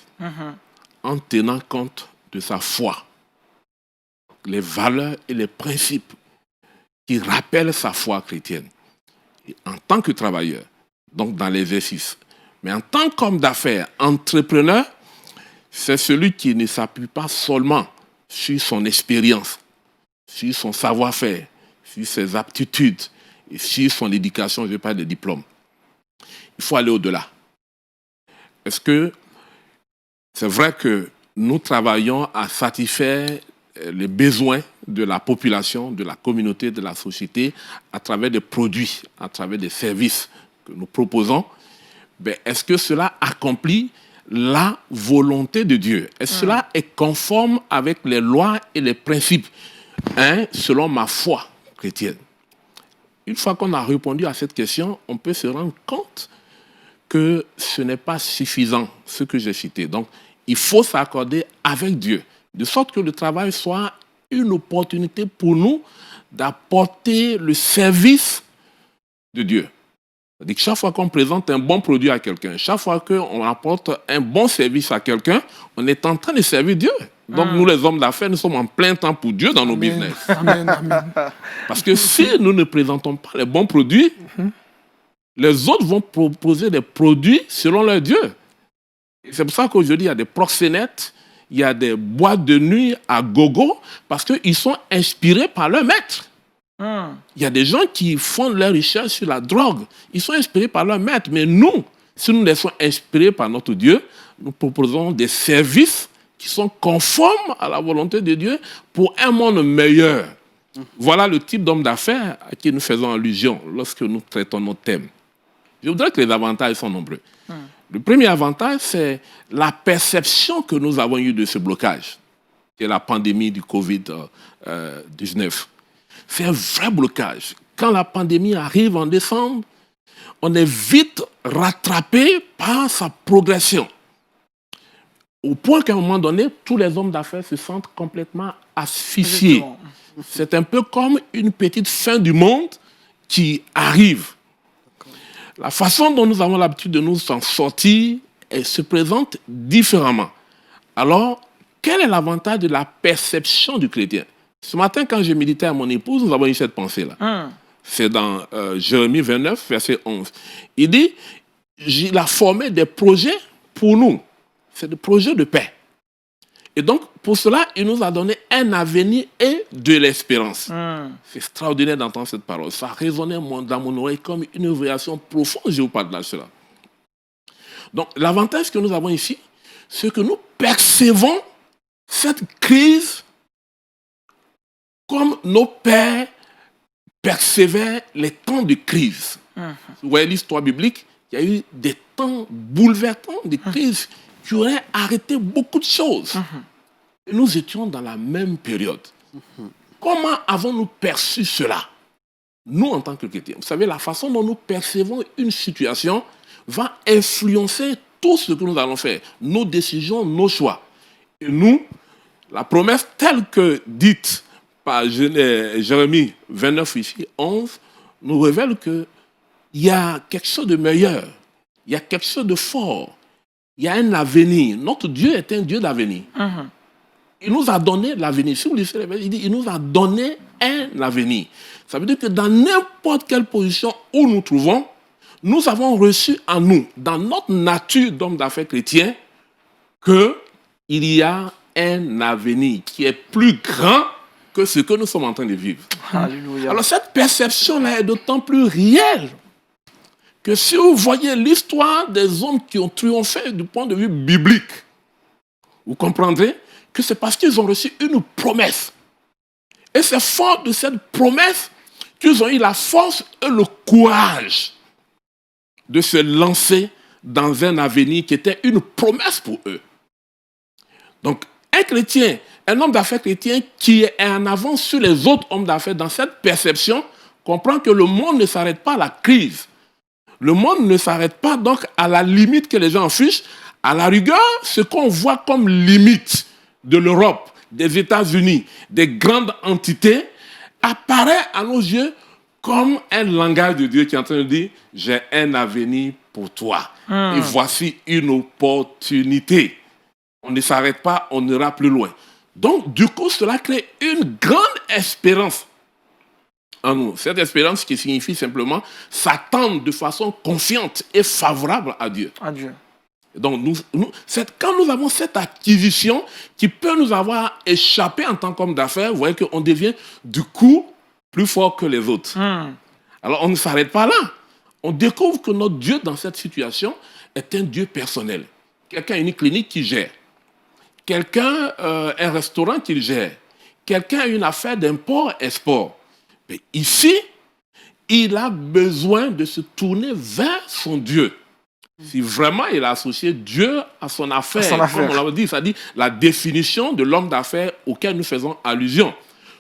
en tenant compte de sa foi, les valeurs et les principes qui rappellent sa foi chrétienne. Et en tant que travailleur, donc dans l'exercice, mais en tant qu'homme d'affaires, entrepreneur, c'est celui qui ne s'appuie pas seulement sur son expérience, sur son savoir-faire, sur ses aptitudes et sur son éducation, je ne parle de diplôme. Il faut aller au-delà. Est-ce que c'est vrai que nous travaillons à satisfaire les besoins de la population, de la communauté, de la société, à travers des produits, à travers des services que nous proposons? Ben, est-ce que cela accomplit la volonté de Dieu? Est-ce que cela est conforme avec les lois et les principes, selon ma foi chrétienne? Une fois qu'on a répondu à cette question, on peut se rendre compte que ce n'est pas suffisant, ce que j'ai cité. Donc, il faut s'accorder avec Dieu, de sorte que le travail soit une opportunité pour nous d'apporter le service de Dieu. C'est-à-dire que chaque fois qu'on présente un bon produit à quelqu'un, chaque fois qu'on apporte un bon service à quelqu'un, on est en train de servir Dieu. Donc nous, les hommes d'affaires, nous sommes en plein temps pour Dieu dans nos business. Amen, amen. Parce que si nous ne présentons pas les bons produits, les autres vont proposer des produits selon leur Dieu. C'est pour ça qu'aujourd'hui, il y a des proxénètes, il y a des boîtes de nuit à gogo, parce qu'ils sont inspirés par leur maître. Il y a des gens qui font leur recherche sur la drogue. Ils sont inspirés par leur maître. Mais nous, si nous les sommes inspirés par notre Dieu, nous proposons des services qui sont conformes à la volonté de Dieu pour un monde meilleur. Voilà le type d'homme d'affaires à qui nous faisons allusion lorsque nous traitons nos thèmes. Je voudrais que les avantages sont nombreux. Le premier avantage, c'est la perception que nous avons eue de ce blocage, qui est la pandémie du Covid-19. C'est un vrai blocage. Quand la pandémie arrive en décembre, on est vite rattrapé par sa progression. Au point qu'à un moment donné, tous les hommes d'affaires se sentent complètement asphyxiés. C'est un peu comme une petite fin du monde qui arrive. La façon dont nous avons l'habitude de nous en sortir se présente différemment. Alors, quel est l'avantage de la perception du chrétien? Ce matin, quand je méditais à mon épouse, nous avons eu cette pensée-là. C'est dans Jérémie 29, verset 11. Il dit, il a formé des projets pour nous. C'est des projets de paix. Et donc, pour cela, il nous a donné un avenir et de l'espérance. C'est extraordinaire d'entendre cette parole. Ça résonnait dans mon oreille comme une révélation profonde, je vous parle de cela. Donc, l'avantage que nous avons ici, c'est que nous percevons cette crise comme nos pères percevaient les temps de crise. Vous voyez l'histoire biblique, il y a eu des temps bouleversants, des crises qui auraient arrêté beaucoup de choses. Et nous étions dans la même période. Comment avons-nous perçu cela? Nous, en tant que chrétiens, vous savez, la façon dont nous percevons une situation va influencer tout ce que nous allons faire, nos décisions, nos choix. Et nous, la promesse telle que dite par Jérémie 29, ici, 11, nous révèle qu'il y a quelque chose de meilleur, il y a quelque chose de fort, il y a un avenir. Notre Dieu est un Dieu d'avenir. Il nous a donné l'avenir. Si vous lisez les versets, il dit il nous a donné un avenir. Ça veut dire que dans n'importe quelle position où nous trouvons, nous avons reçu en nous, dans notre nature d'homme d'affaires chrétien, qu'il y a un avenir qui est plus grand que ce que nous sommes en train de vivre. Alléluia. Alors cette perception-là est d'autant plus réelle que si vous voyez l'histoire des hommes qui ont triomphé du point de vue biblique, vous comprendrez que c'est parce qu'ils ont reçu une promesse. Et c'est fort de cette promesse qu'ils ont eu la force et le courage de se lancer dans un avenir qui était une promesse pour eux. Donc, un chrétien, un homme d'affaires chrétien qui est en avance sur les autres hommes d'affaires dans cette perception, comprend que le monde ne s'arrête pas à la crise. Le monde ne s'arrête pas donc à la limite que les gens affichent. À la rigueur, ce qu'on voit comme limite de l'Europe, des États-Unis, des grandes entités, apparaît à nos yeux comme un langage de Dieu qui est en train de dire « J'ai un avenir pour toi. Et voici une opportunité. » On ne s'arrête pas, on ira plus loin. Donc, du coup, cela crée une grande espérance en nous. Cette espérance qui signifie simplement s'attendre de façon confiante et favorable à Dieu. À Dieu. Donc, quand nous avons cette acquisition qui peut nous avoir échappé en tant qu'homme d'affaires, vous voyez qu'on devient du coup plus fort que les autres. Alors, on ne s'arrête pas là. On découvre que notre Dieu, dans cette situation, est un Dieu personnel. Quelqu'un a une clinique qui gère. Quelqu'un a un restaurant qu'il gère. Quelqu'un a une affaire d'import-export. Mais ici, il a besoin de se tourner vers son Dieu. Si vraiment il a associé Dieu à son affaire, comme on l'a dit, c'est-à-dire la définition de l'homme d'affaires auquel nous faisons allusion,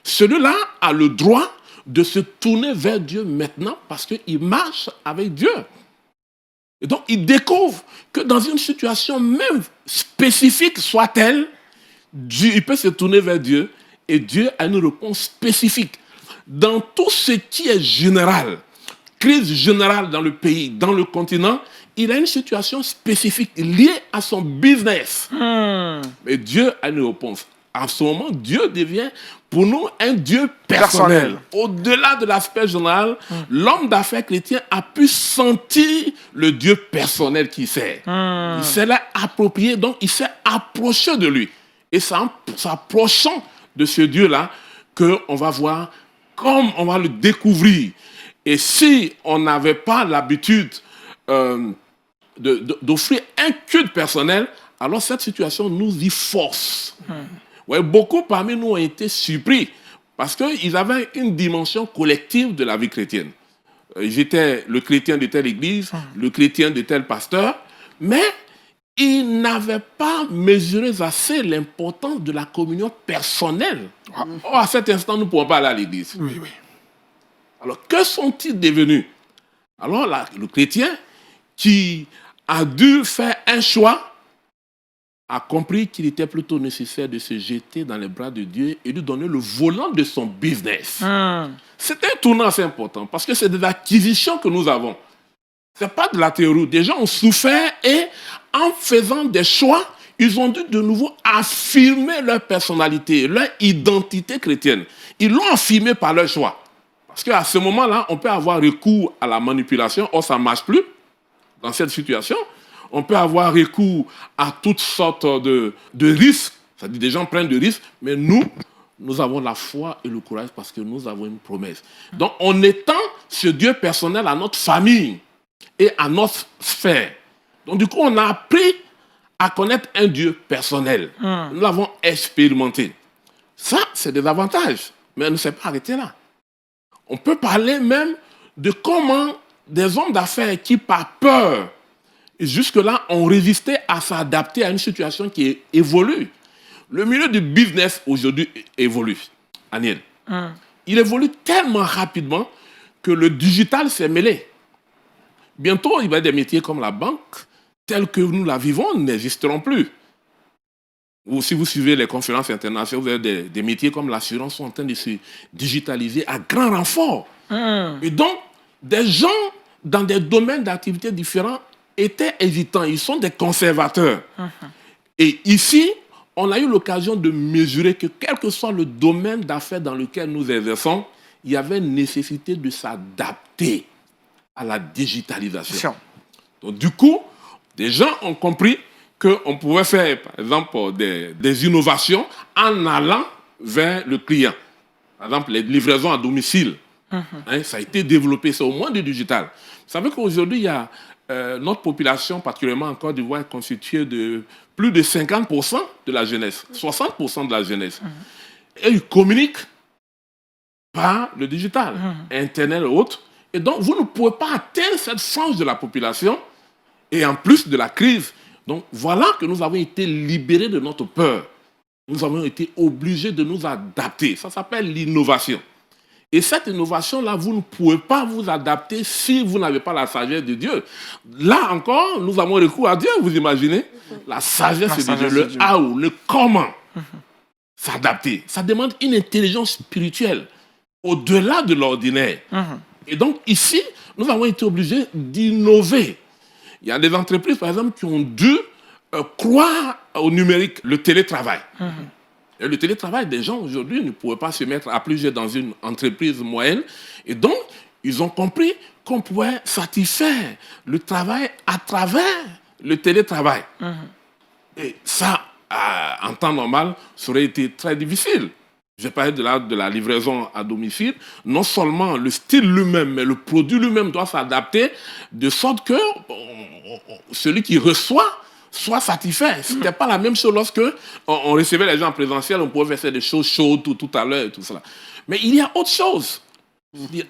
celui-là a le droit de se tourner vers Dieu maintenant parce qu'il marche avec Dieu. Et donc, il découvre que dans une situation même spécifique soit-elle, il peut se tourner vers Dieu et Dieu a une réponse spécifique. Dans tout ce qui est général, crise générale dans le pays, dans le continent, il a une situation spécifique liée à son business. Mais Dieu a une réponse. En ce moment, Dieu devient pour nous un Dieu personnel. Au-delà de l'aspect général, l'homme d'affaires chrétien a pu sentir le Dieu personnel qu'il sert. Il s'est là approprié, donc il s'est approché de lui. Et c'est en s'approchant de ce Dieu-là qu'on va voir, comme on va le découvrir. Et si on n'avait pas l'habitude d'offrir un culte personnel, alors cette situation nous y force. Ouais, beaucoup parmi nous ont été surpris parce qu'ils avaient une dimension collective de la vie chrétienne. J'étais le chrétien de telle église, le chrétien de tel pasteur, mais ils n'avaient pas mesuré assez l'importance de la communion personnelle. Or, à cet instant, nous ne pouvons pas aller à l'église. Oui, oui. Alors, que sont-ils devenus? Alors, le chrétien qui a dû faire un choix a compris qu'il était plutôt nécessaire de se jeter dans les bras de Dieu et de donner le volant de son business. C'est un tournant assez important parce que c'est des acquisitions que nous avons. Ce n'est pas de la théorie. Des gens ont souffert et en faisant des choix, ils ont dû de nouveau affirmer leur personnalité, leur identité chrétienne. Ils l'ont affirmé par leur choix. Parce qu'à ce moment-là, on peut avoir recours à la manipulation. Or, ça ne marche plus dans cette situation. On peut avoir recours à toutes sortes de risques. C'est-à-dire des gens prennent des risques. Mais nous avons la foi et le courage parce que nous avons une promesse. Donc, on étend ce Dieu personnel à notre famille et à notre sphère. Donc, du coup, on a appris à connaître un Dieu personnel. Nous l'avons expérimenté. Ça, c'est des avantages. Mais on ne s'est pas arrêté là. On peut parler même de comment des hommes d'affaires qui, par peur, jusque-là, ont résisté à s'adapter à une situation qui évolue. Le milieu du business aujourd'hui évolue, Aniel. Il évolue tellement rapidement que le digital s'est mêlé. Bientôt, il va y avoir des métiers comme la banque, tels que nous la vivons, n'existeront plus. Ou si vous suivez les conférences internationales, vous avez des métiers comme l'assurance sont en train de se digitaliser à grand renfort. Et donc, des gens dans des domaines d'activité différents étaient hésitants. Ils sont des conservateurs. Et ici, on a eu l'occasion de mesurer que quel que soit le domaine d'affaires dans lequel nous exerçons, il y avait nécessité de s'adapter à la digitalisation. Donc, du coup, des gens ont compris qu'on pouvait faire, par exemple, des innovations en allant vers le client. Par exemple, les livraisons à domicile. Ça a été développé, c'est au moins du digital. Vous savez qu'aujourd'hui, il y a notre population, particulièrement en Côte d'Ivoire, est constituée de plus de 50% de la jeunesse, 60% de la jeunesse. Et ils communiquent par le digital, Internet et autres. Et donc, vous ne pouvez pas atteindre cette frange de la population et en plus de la crise. Donc, voilà que nous avons été libérés de notre peur. Nous avons été obligés de nous adapter. Ça s'appelle l'innovation. Et cette innovation-là, vous ne pouvez pas vous adapter si vous n'avez pas la sagesse de Dieu. Là encore, nous avons recours à Dieu, vous imaginez? La sagesse de Dieu, le how, le comment s'adapter. Ça demande une intelligence spirituelle au-delà de l'ordinaire. Et donc ici, nous avons été obligés d'innover. Il y a des entreprises, par exemple, qui ont dû croire au numérique, le télétravail. Et le télétravail, des gens aujourd'hui ne pouvaient pas se mettre à plusieurs dans une entreprise moyenne. Et donc, ils ont compris qu'on pouvait satisfaire le travail à travers le télétravail. Et ça, en temps normal, ça aurait été très difficile. Je parlais de la livraison à domicile. Non seulement le style lui-même, mais le produit lui-même doit s'adapter de sorte que celui qui reçoit soit satisfait. Ce n'était pas la même chose lorsque on recevait les gens en présentiel, on pouvait faire des choses chaudes tout à l'heure et tout cela. Mais il y a autre chose.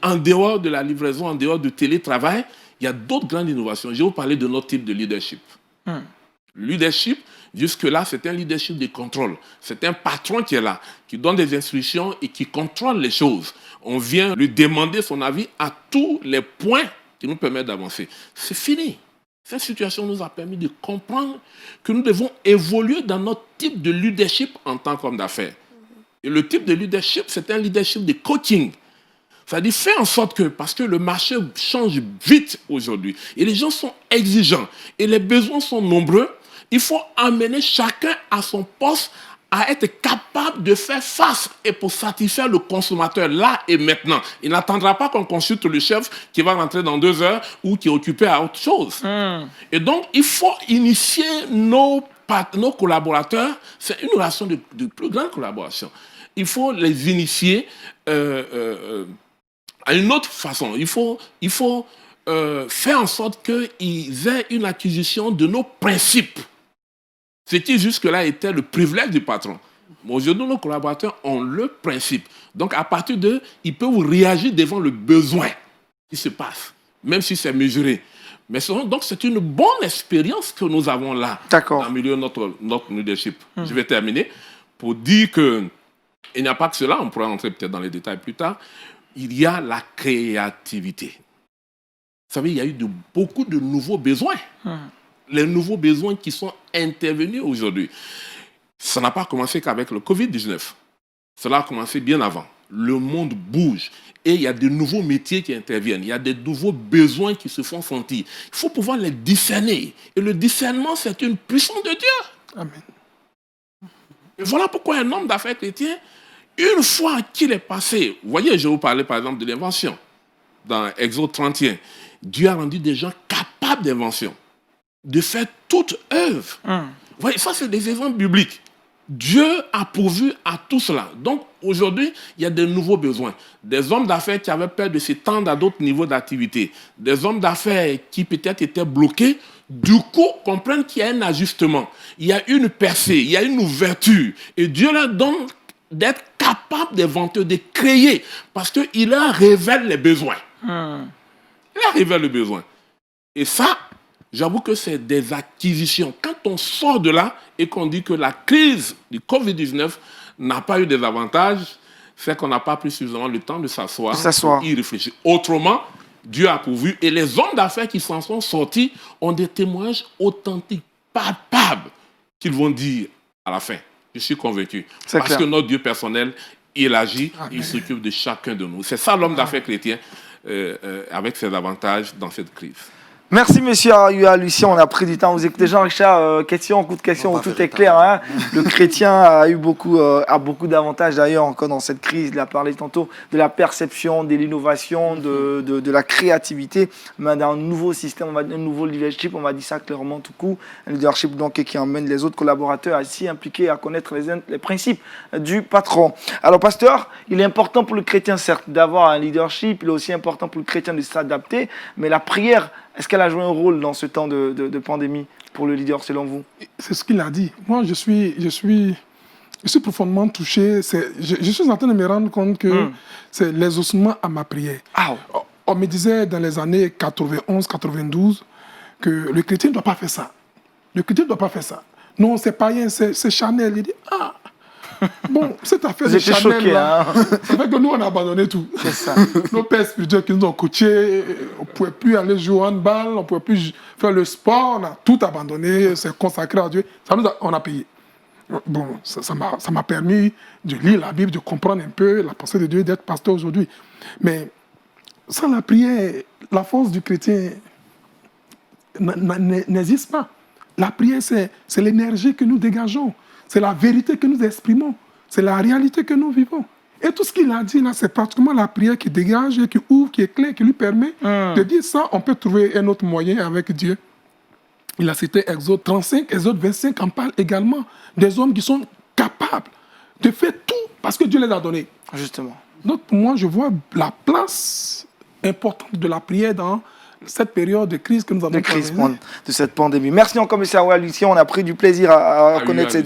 En dehors de la livraison, en dehors du télétravail, il y a d'autres grandes innovations. Je vais vous parler de notre type de leadership. Leadership, jusque-là, c'est un leadership de contrôle. C'est un patron qui est là, qui donne des instructions et qui contrôle les choses. On vient lui demander son avis à tous les points qui nous permettent d'avancer. C'est fini. Cette situation nous a permis de comprendre que nous devons évoluer dans notre type de leadership en tant qu'homme d'affaires. Et le type de leadership, c'est un leadership de coaching. C'est-à-dire faire en sorte que, parce que le marché change vite aujourd'hui, et les gens sont exigeants, et les besoins sont nombreux, il faut amener chacun à son poste à être capable de faire face et pour satisfaire le consommateur là et maintenant. Il n'attendra pas qu'on consulte le chef qui va rentrer dans 2 heures ou qui est occupé à autre chose. Et donc, il faut initier nos collaborateurs. C'est une relation de plus grande collaboration. Il faut les initier à une autre façon. Il faut faire en sorte qu'ils aient une acquisition de nos principes. Ce qui jusque-là était le privilège du patron. Aujourd'hui, nos collaborateurs ont le principe. Donc, à partir d'eux, ils peuvent réagir devant le besoin qui se passe, même si c'est mesuré. Mais donc, c'est une bonne expérience que nous avons là, dans le milieu de notre leadership. Je vais terminer pour dire qu'il n'y a pas que cela, on pourra entrer peut-être dans les détails plus tard. Il y a la créativité. Vous savez, il y a eu beaucoup de nouveaux besoins. Les nouveaux besoins qui sont intervenus aujourd'hui. Ça n'a pas commencé qu'avec le Covid-19. Cela a commencé bien avant. Le monde bouge et il y a de nouveaux métiers qui interviennent. Il y a de nouveaux besoins qui se font sentir. Il faut pouvoir les discerner. Et le discernement, c'est une puissance de Dieu. Amen. Et voilà pourquoi un homme d'affaires chrétien, une fois qu'il est passé, vous voyez, je vais vous parler par exemple de l'invention. Dans Exode 31, Dieu a rendu des gens capables d'invention, de faire toute œuvre. Vous voyez, ça, c'est des exemples bibliques. Dieu a pourvu à tout cela. Donc, aujourd'hui, il y a de nouveaux besoins. Des hommes d'affaires qui avaient peur de s'étendre à d'autres niveaux d'activité. Des hommes d'affaires qui peut-être étaient bloqués, du coup, comprennent qu'il y a un ajustement. Il y a une percée, il y a une ouverture. Et Dieu leur donne d'être capable d'inventer, de créer, parce qu'il leur révèle les besoins. Il leur révèle les besoins. Et ça, j'avoue que c'est des acquisitions. Quand on sort de là et qu'on dit que la crise du Covid-19 n'a pas eu des avantages, c'est qu'on n'a pas pris suffisamment le temps de s'asseoir pour y réfléchir. Autrement, Dieu a pourvu. Et les hommes d'affaires qui s'en sont sortis ont des témoignages authentiques, palpables, qu'ils vont dire à la fin. Je suis convaincu. Parce que notre Dieu personnel, il agit, il s'occupe de chacun de nous. C'est ça l'homme d'affaires chrétien avec ses avantages dans cette crise. Merci, monsieur Lucien. On a pris du temps. Vous écoutez Jean-Richard, question, coup de question, où tout est clair. Hein. Le chrétien a eu beaucoup d'avantages d'ailleurs encore dans cette crise. Il a parlé tantôt de la perception, de l'innovation, de la créativité, mais d'un nouveau système, un nouveau leadership. On va dire ça clairement tout coup. Un leadership donc qui emmène les autres collaborateurs à s'y impliquer, à connaître les principes du patron. Alors, pasteur, il est important pour le chrétien, certes, d'avoir un leadership. Il est aussi important pour le chrétien de s'adapter, mais la prière, est-ce qu'elle a joué un rôle dans ce temps de pandémie pour le leader, selon vous? C'est ce qu'il a dit. Moi, je suis profondément touché. Je suis en train de me rendre compte que c'est l'exaucement à ma prière. On me disait dans les années 91-92 que le chrétien ne doit pas faire ça. Le chrétien ne doit pas faire ça. Non, c'est païen, c'est Chanel. Il dit, bon, cette affaire de Chanel, choqué, là, ça fait que nous, on a abandonné tout. C'est ça. Nos pères spirituels qui nous ont coachés, on ne pouvait plus aller jouer au handball, on ne pouvait plus faire le sport, on a tout abandonné, c'est consacré à Dieu. On a payé. Bon, ça m'a permis de lire la Bible, de comprendre un peu la pensée de Dieu, d'être pasteur aujourd'hui. Mais sans la prière, la force du chrétien n'existe pas. La prière, c'est l'énergie que nous dégageons. C'est la vérité que nous exprimons. C'est la réalité que nous vivons. Et tout ce qu'il a dit là, c'est pratiquement la prière qui dégage, qui ouvre, qui éclaire, qui lui permet de dire ça. On peut trouver un autre moyen avec Dieu. Il a cité Exode 35, Exode 25 en parle également. Des hommes qui sont capables de faire tout parce que Dieu les a donnés. Justement. Donc, moi, je vois la place importante de la prière dans cette période de crise que nous avons De crise, traversée. de cette pandémie. Merci encore, M. Aoua Lucien. On a pris du plaisir à connaître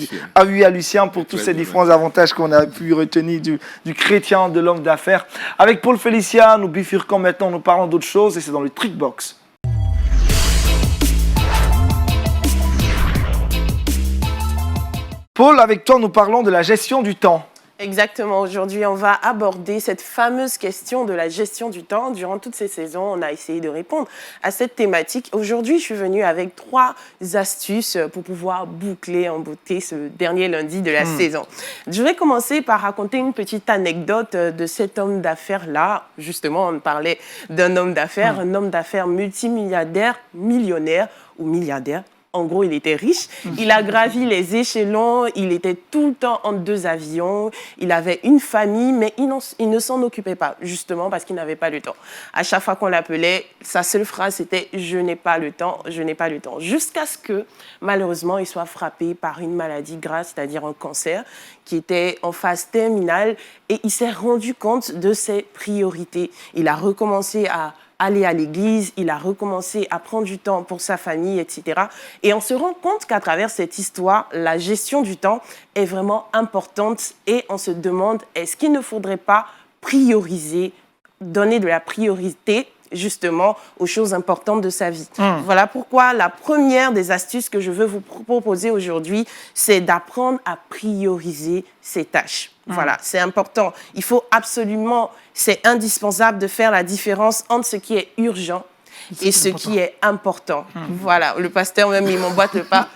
Lucien pour tous ces différents avantages qu'on a pu retenir du chrétien, de l'homme d'affaires. Avec Paul Félicien, nous bifurquons maintenant, nous parlons d'autre chose et c'est dans le Trickbox. Paul, avec toi, nous parlons de la gestion du temps. Exactement. Aujourd'hui, on va aborder cette fameuse question de la gestion du temps. Durant toutes ces saisons, on a essayé de répondre à cette thématique. Aujourd'hui, je suis venue avec 3 astuces pour pouvoir boucler en beauté ce dernier lundi de la saison. Je vais commencer par raconter une petite anecdote de cet homme d'affaires-là. Justement, on parlait d'un homme d'affaires, un homme d'affaires multimilliardaire, millionnaire ou milliardaire. En gros, il était riche. Il a gravi les échelons. Il était tout le temps entre 2 avions. Il avait une famille, mais il ne s'en occupait pas, justement parce qu'il n'avait pas le temps. À chaque fois qu'on l'appelait, sa seule phrase, c'était « je n'ai pas le temps, je n'ai pas le temps ». Jusqu'à ce que, malheureusement, il soit frappé par une maladie grave, c'est-à-dire un cancer, qui était en phase terminale. Et il s'est rendu compte de ses priorités. Il a recommencé à aller à l'église, il a recommencé à prendre du temps pour sa famille, etc. Et on se rend compte qu'à travers cette histoire, la gestion du temps est vraiment importante et on se demande, est-ce qu'il ne faudrait pas prioriser, donner de la priorité justement aux choses importantes de sa vie. Voilà pourquoi la première des astuces que je veux vous proposer aujourd'hui, c'est d'apprendre à prioriser ses tâches. Voilà, c'est important. Il faut absolument, c'est indispensable de faire la différence entre ce qui est urgent et ce qui est important. Voilà, le pasteur même, il m'emboîte le pas.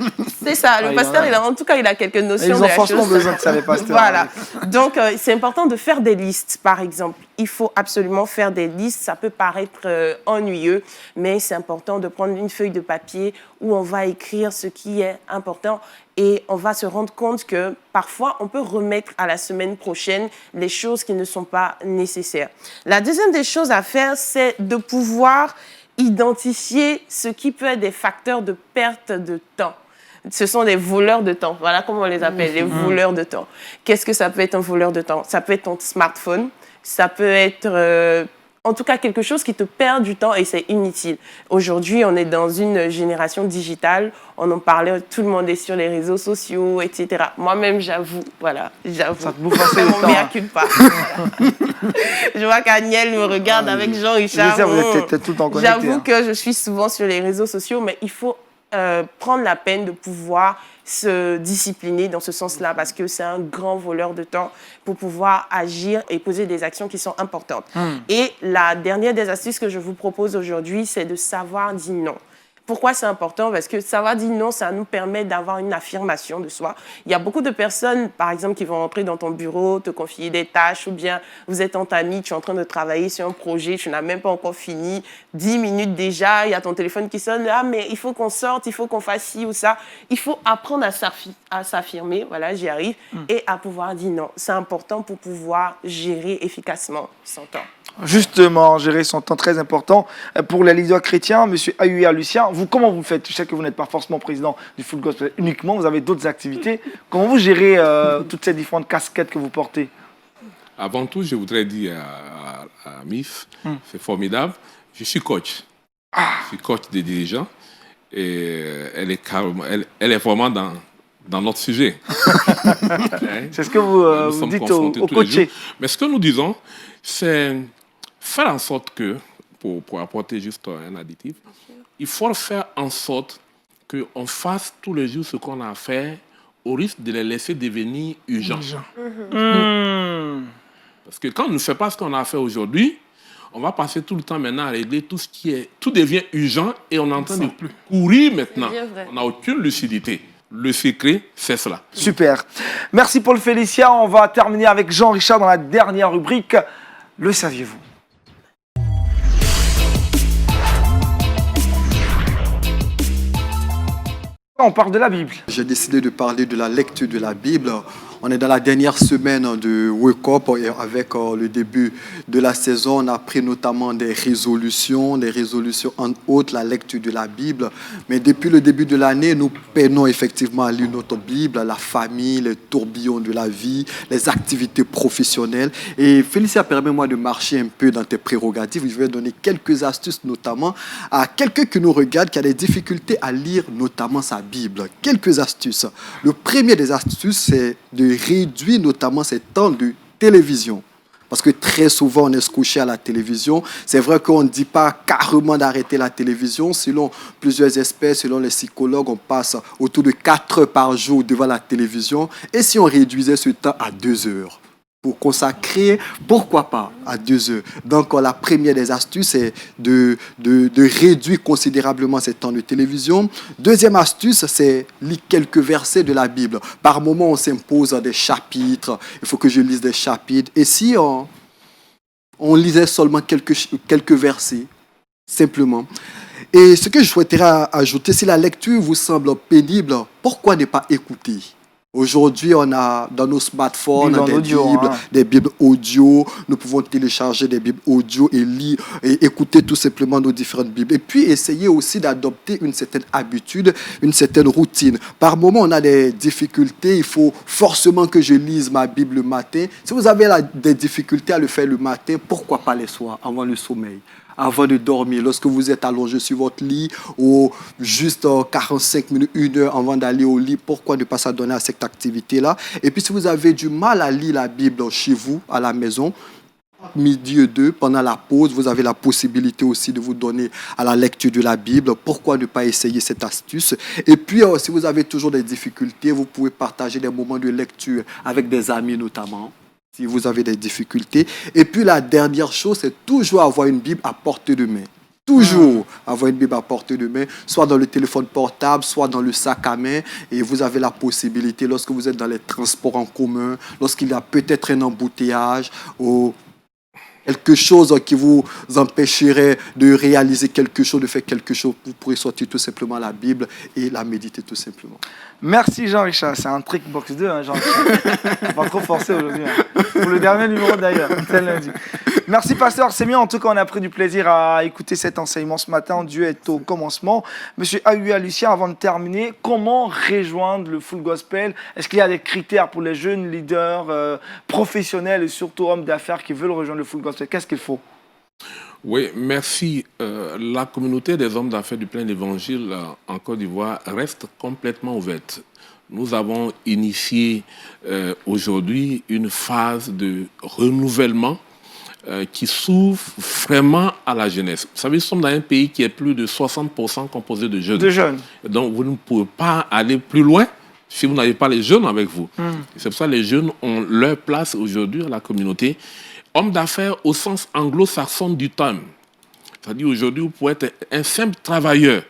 C'est ça, le pasteur, en tout cas, il a quelques notions de la chose. Ils ont franchement besoin de ça, les pasteurs. Voilà, donc c'est important de faire des listes, par exemple. Il faut absolument faire des listes. Ça peut paraître ennuyeux, mais c'est important de prendre une feuille de papier où on va écrire ce qui est important et on va se rendre compte que parfois, on peut remettre à la semaine prochaine les choses qui ne sont pas nécessaires. La deuxième des choses à faire, c'est de pouvoir identifier ce qui peut être des facteurs de perte de temps. Ce sont des voleurs de temps. Voilà comment on les appelle, les voleurs de temps. Qu'est-ce que ça peut être un voleur de temps? Ça peut être ton smartphone, ça peut être en tout cas quelque chose qui te perd du temps et c'est inutile. Aujourd'hui, on est dans une génération digitale, on en parlait, tout le monde est sur les réseaux sociaux, etc. Moi-même, j'avoue, voilà, j'avoue. Ça te bouffe assez le temps. Mea culpa. Je vois qu'Aniel me regarde avec Jean-Richard. Tout le temps connecté. J'avoue que je suis souvent sur les réseaux sociaux, mais il faut prendre la peine de pouvoir se discipliner dans ce sens-là parce que c'est un grand voleur de temps pour pouvoir agir et poser des actions qui sont importantes. Et la dernière des astuces que je vous propose aujourd'hui, c'est de savoir dire non. Pourquoi c'est important? Parce que savoir dire non, ça nous permet d'avoir une affirmation de soi. Il y a beaucoup de personnes, par exemple, qui vont entrer dans ton bureau, te confier des tâches, ou bien vous êtes en famille, tu es en train de travailler sur un projet, tu n'as même pas encore fini, 10 minutes déjà, il y a ton téléphone qui sonne, ah mais il faut qu'on sorte, il faut qu'on fasse ci ou ça. Il faut apprendre à s'affirmer, voilà, j'y arrive, et à pouvoir dire non. C'est important pour pouvoir gérer efficacement son temps. Justement, gérer son temps, très important. Pour les leaders chrétiens, M. Aoua Lucien, comment vous faites? Je sais que vous n'êtes pas forcément président du Full Gospel uniquement, vous avez d'autres activités. Comment vous gérez toutes ces différentes casquettes que vous portez? Avant tout, je voudrais dire à Miss, c'est formidable, je suis coach. Je suis coach des dirigeants et elle est vraiment dans notre sujet. C'est ce que vous dites aux coachés. Mais ce que nous disons, c'est faire en sorte que, pour apporter juste un additif, il faut faire en sorte qu'on fasse tous les jours ce qu'on a à faire au risque de les laisser devenir urgents. Parce que quand on ne fait pas ce qu'on a à faire aujourd'hui, on va passer tout le temps maintenant à régler tout devient urgent et on est en train de courir maintenant. On n'a aucune lucidité. Le secret, c'est cela. Super. Merci Paul Félicien. On va terminer avec Jean-Richard dans la dernière rubrique. Le saviez-vous? On parle de la Bible. J'ai décidé de parler de la lecture de la Bible. On est dans la dernière semaine de Wake Up et avec le début de la saison, on a pris notamment des résolutions entre autres la lecture de la Bible. Mais depuis le début de l'année, nous peinons effectivement à lire notre Bible, la famille, les tourbillons de la vie, les activités professionnelles. Et Félicia, permets-moi de marcher un peu dans tes prérogatives. Je vais donner quelques astuces notamment à quelqu'un qui nous regarde, qui a des difficultés à lire notamment sa Bible. Quelques astuces. Le premier des astuces, c'est de réduire notamment ces temps de télévision. Parce que très souvent, on est couché à la télévision. C'est vrai qu'on ne dit pas carrément d'arrêter la télévision. Selon plusieurs experts, selon les psychologues, on passe autour de 4 heures par jour devant la télévision. Et si on réduisait ce temps à 2 heures pour consacrer, pourquoi pas, à 2 heures. Donc, la première des astuces, c'est de réduire considérablement ces temps de télévision. Deuxième astuce, c'est lire quelques versets de la Bible. Par moment, on s'impose des chapitres. Il faut que je lise des chapitres. Et si on lisait seulement quelques versets, simplement. Et ce que je souhaiterais ajouter, si la lecture vous semble pénible, pourquoi ne pas écouter ? Aujourd'hui, on a dans nos smartphones des Bibles audio. Nous pouvons télécharger des Bibles audio et lire et écouter tout simplement nos différentes Bibles. Et puis, essayer aussi d'adopter une certaine habitude, une certaine routine. Par moment, on a des difficultés. Il faut forcément que je lise ma Bible le matin. Si vous avez des difficultés à le faire le matin, pourquoi pas les soirs, avant le sommeil ? Avant de dormir, lorsque vous êtes allongé sur votre lit ou juste 45 minutes, 1 heure avant d'aller au lit, pourquoi ne pas s'adonner à cette activité-là? Et puis si vous avez du mal à lire la Bible chez vous, à la maison, midi et 2, pendant la pause, vous avez la possibilité aussi de vous donner à la lecture de la Bible. Pourquoi ne pas essayer cette astuce? Et puis, si vous avez toujours des difficultés, vous pouvez partager des moments de lecture avec des amis notamment, si vous avez des difficultés. Et puis la dernière chose, c'est toujours avoir une Bible à portée de main. Toujours avoir une Bible à portée de main, soit dans le téléphone portable, soit dans le sac à main. Et vous avez la possibilité, lorsque vous êtes dans les transports en commun, lorsqu'il y a peut-être un embouteillage ou quelque chose qui vous empêcherait de réaliser quelque chose, de faire quelque chose, vous pourrez sortir tout simplement la Bible et la méditer tout simplement. Merci Jean-Richard, c'est un trick box 2, hein, Jean-Richard. Pas trop forcé aujourd'hui. Hein. Pour le dernier numéro d'ailleurs, c'est lundi. Merci pasteur, c'est bien. En tout cas, on a pris du plaisir à écouter cet enseignement ce matin. Dieu est au commencement. Monsieur Ahua Lucien, avant de terminer, comment rejoindre le Full Gospel? Est-ce qu'il y a des critères pour les jeunes leaders professionnels et surtout hommes d'affaires qui veulent rejoindre le Full Gospel? Qu'est-ce qu'il faut? Oui, merci. La communauté des hommes d'affaires du plein évangile en Côte d'Ivoire reste complètement ouverte. Nous avons initié aujourd'hui une phase de renouvellement qui s'ouvre vraiment à la jeunesse. Vous savez, nous sommes dans un pays qui est plus de 60% composé de jeunes. De jeunes. Donc, vous ne pouvez pas aller plus loin si vous n'avez pas les jeunes avec vous. C'est pour ça que les jeunes ont leur place aujourd'hui à la communauté. Homme d'affaires au sens anglo-saxon du terme. C'est-à-dire aujourd'hui, vous pouvez être un simple travailleur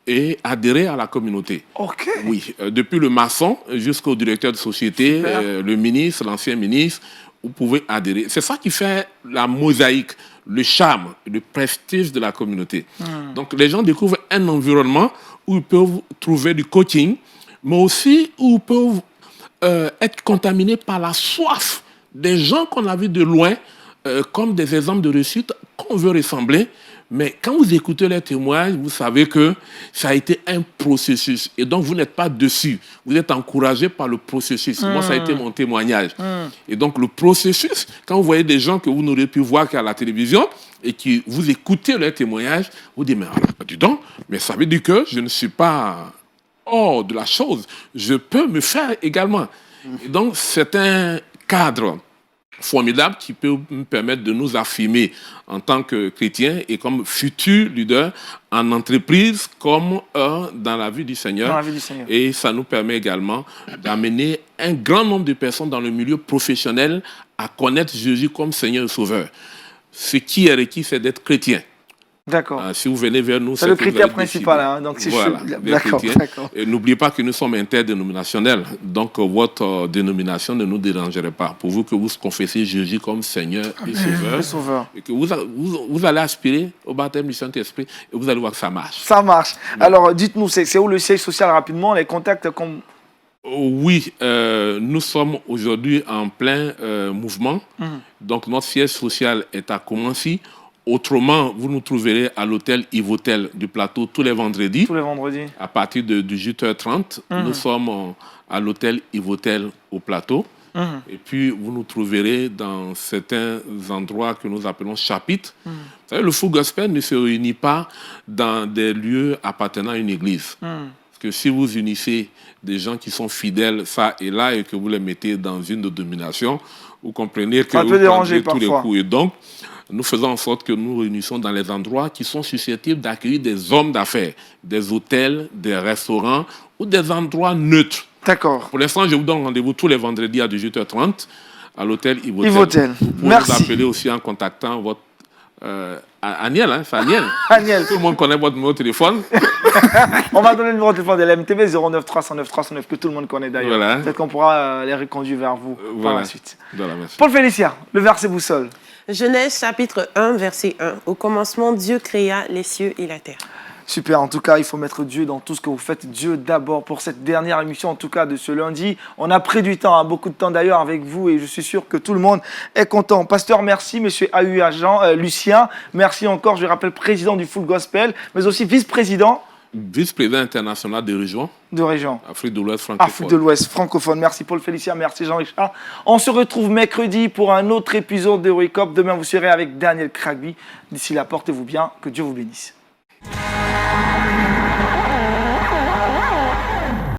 et adhérer à la communauté. Ok. Oui, depuis le maçon jusqu'au directeur de société, le ministre, l'ancien ministre, vous pouvez adhérer. C'est ça qui fait la mosaïque, le charme, le prestige de la communauté. Donc les gens découvrent un environnement où ils peuvent trouver du coaching, mais aussi où ils peuvent être contaminés par la soif des gens qu'on a vus de loin comme des exemples de réussite qu'on veut ressembler. Mais quand vous écoutez les témoignages, vous savez que ça a été un processus. Et donc, vous n'êtes pas dessus. Vous êtes encouragé par le processus. Moi, ça a été mon témoignage. Et donc, le processus, quand vous voyez des gens que vous n'aurez pu voir qu'à la télévision et qui vous écoutez leurs témoignages, vous dites, mais dis donc, mais ça veut dire que je ne suis pas hors de la chose. Je peux me faire également. Et donc, c'est un cadre formidable qui peut me permettre de nous affirmer en tant que chrétiens et comme futurs leaders en entreprise comme dans la vie du Seigneur. Dans la vie du Seigneur. Et ça nous permet également d'amener un grand nombre de personnes dans le milieu professionnel à connaître Jésus comme Seigneur et Sauveur. Ce qui est requis, c'est d'être chrétien. D'accord. Si vous venez vers nous, c'est le critère principal. Hein, donc si voilà, d'accord. Et n'oubliez pas que nous sommes interdénominationnels. Donc votre dénomination ne nous dérangerait pas. Pour vous que vous confessez Jésus comme Seigneur et Sauveur. Et que vous allez aspirer au baptême du Saint-Esprit et vous allez voir que ça marche. Ça marche. Alors dites-nous, c'est où le siège social rapidement, les contacts comme... Oui, nous sommes aujourd'hui en plein mouvement. Donc, notre siège social est à Koumansi. Autrement, vous nous trouverez à l'hôtel Ivotel du plateau tous les vendredis. Tous les vendredis. À partir de 18h30, nous sommes à l'hôtel Ivotel au plateau. Et puis, vous nous trouverez dans certains endroits que nous appelons chapitres. Vous savez, le Full Gospel ne se réunit pas dans des lieux appartenant à une église. Parce que si vous unissez des gens qui sont fidèles, ça et là, et que vous les mettez dans une domination, vous comprenez que ça vous peut déranger tous les parfois. coups. Et donc, nous faisons en sorte que nous réunissons dans les endroits qui sont susceptibles d'accueillir des hommes d'affaires, des hôtels, des restaurants ou des endroits neutres. D'accord. Pour l'instant, je vous donne rendez-vous tous les vendredis à 18h30 à l'hôtel Ivotel. Ivotel. Vous Merci. nous appelez aussi en contactant votre... Aniel, hein, c'est Aniel. Aniel. Tout le monde connaît votre numéro de téléphone. On va donner le numéro de téléphone de la MTV 09 309 309 que tout le monde connaît d'ailleurs. Voilà. Peut-être qu'on pourra les reconduire vers vous par Voilà. la suite. Voilà, merci. Paul Félicien, le verset boussole. Genèse chapitre 1, verset 1. Au commencement, Dieu créa les cieux et la terre. Super, en tout cas, il faut mettre Dieu dans tout ce que vous faites. Dieu d'abord pour cette dernière émission, en tout cas de ce lundi. On a pris du temps, beaucoup de temps d'ailleurs avec vous et je suis sûr que tout le monde est content. Pasteur, merci. Monsieur AU Agent, Lucien, merci encore. Je rappelle président du Full Gospel, mais aussi vice-président Vice-président international des régions, de région. Afrique de l'Ouest francophone. Afrique de l'Ouest francophone. Merci Paul Félicien, merci Jean-Richard. On se retrouve mercredi pour un autre épisode de Wake Up. Demain, vous serez avec Daniel Kragby. D'ici là, portez-vous bien. Que Dieu vous bénisse.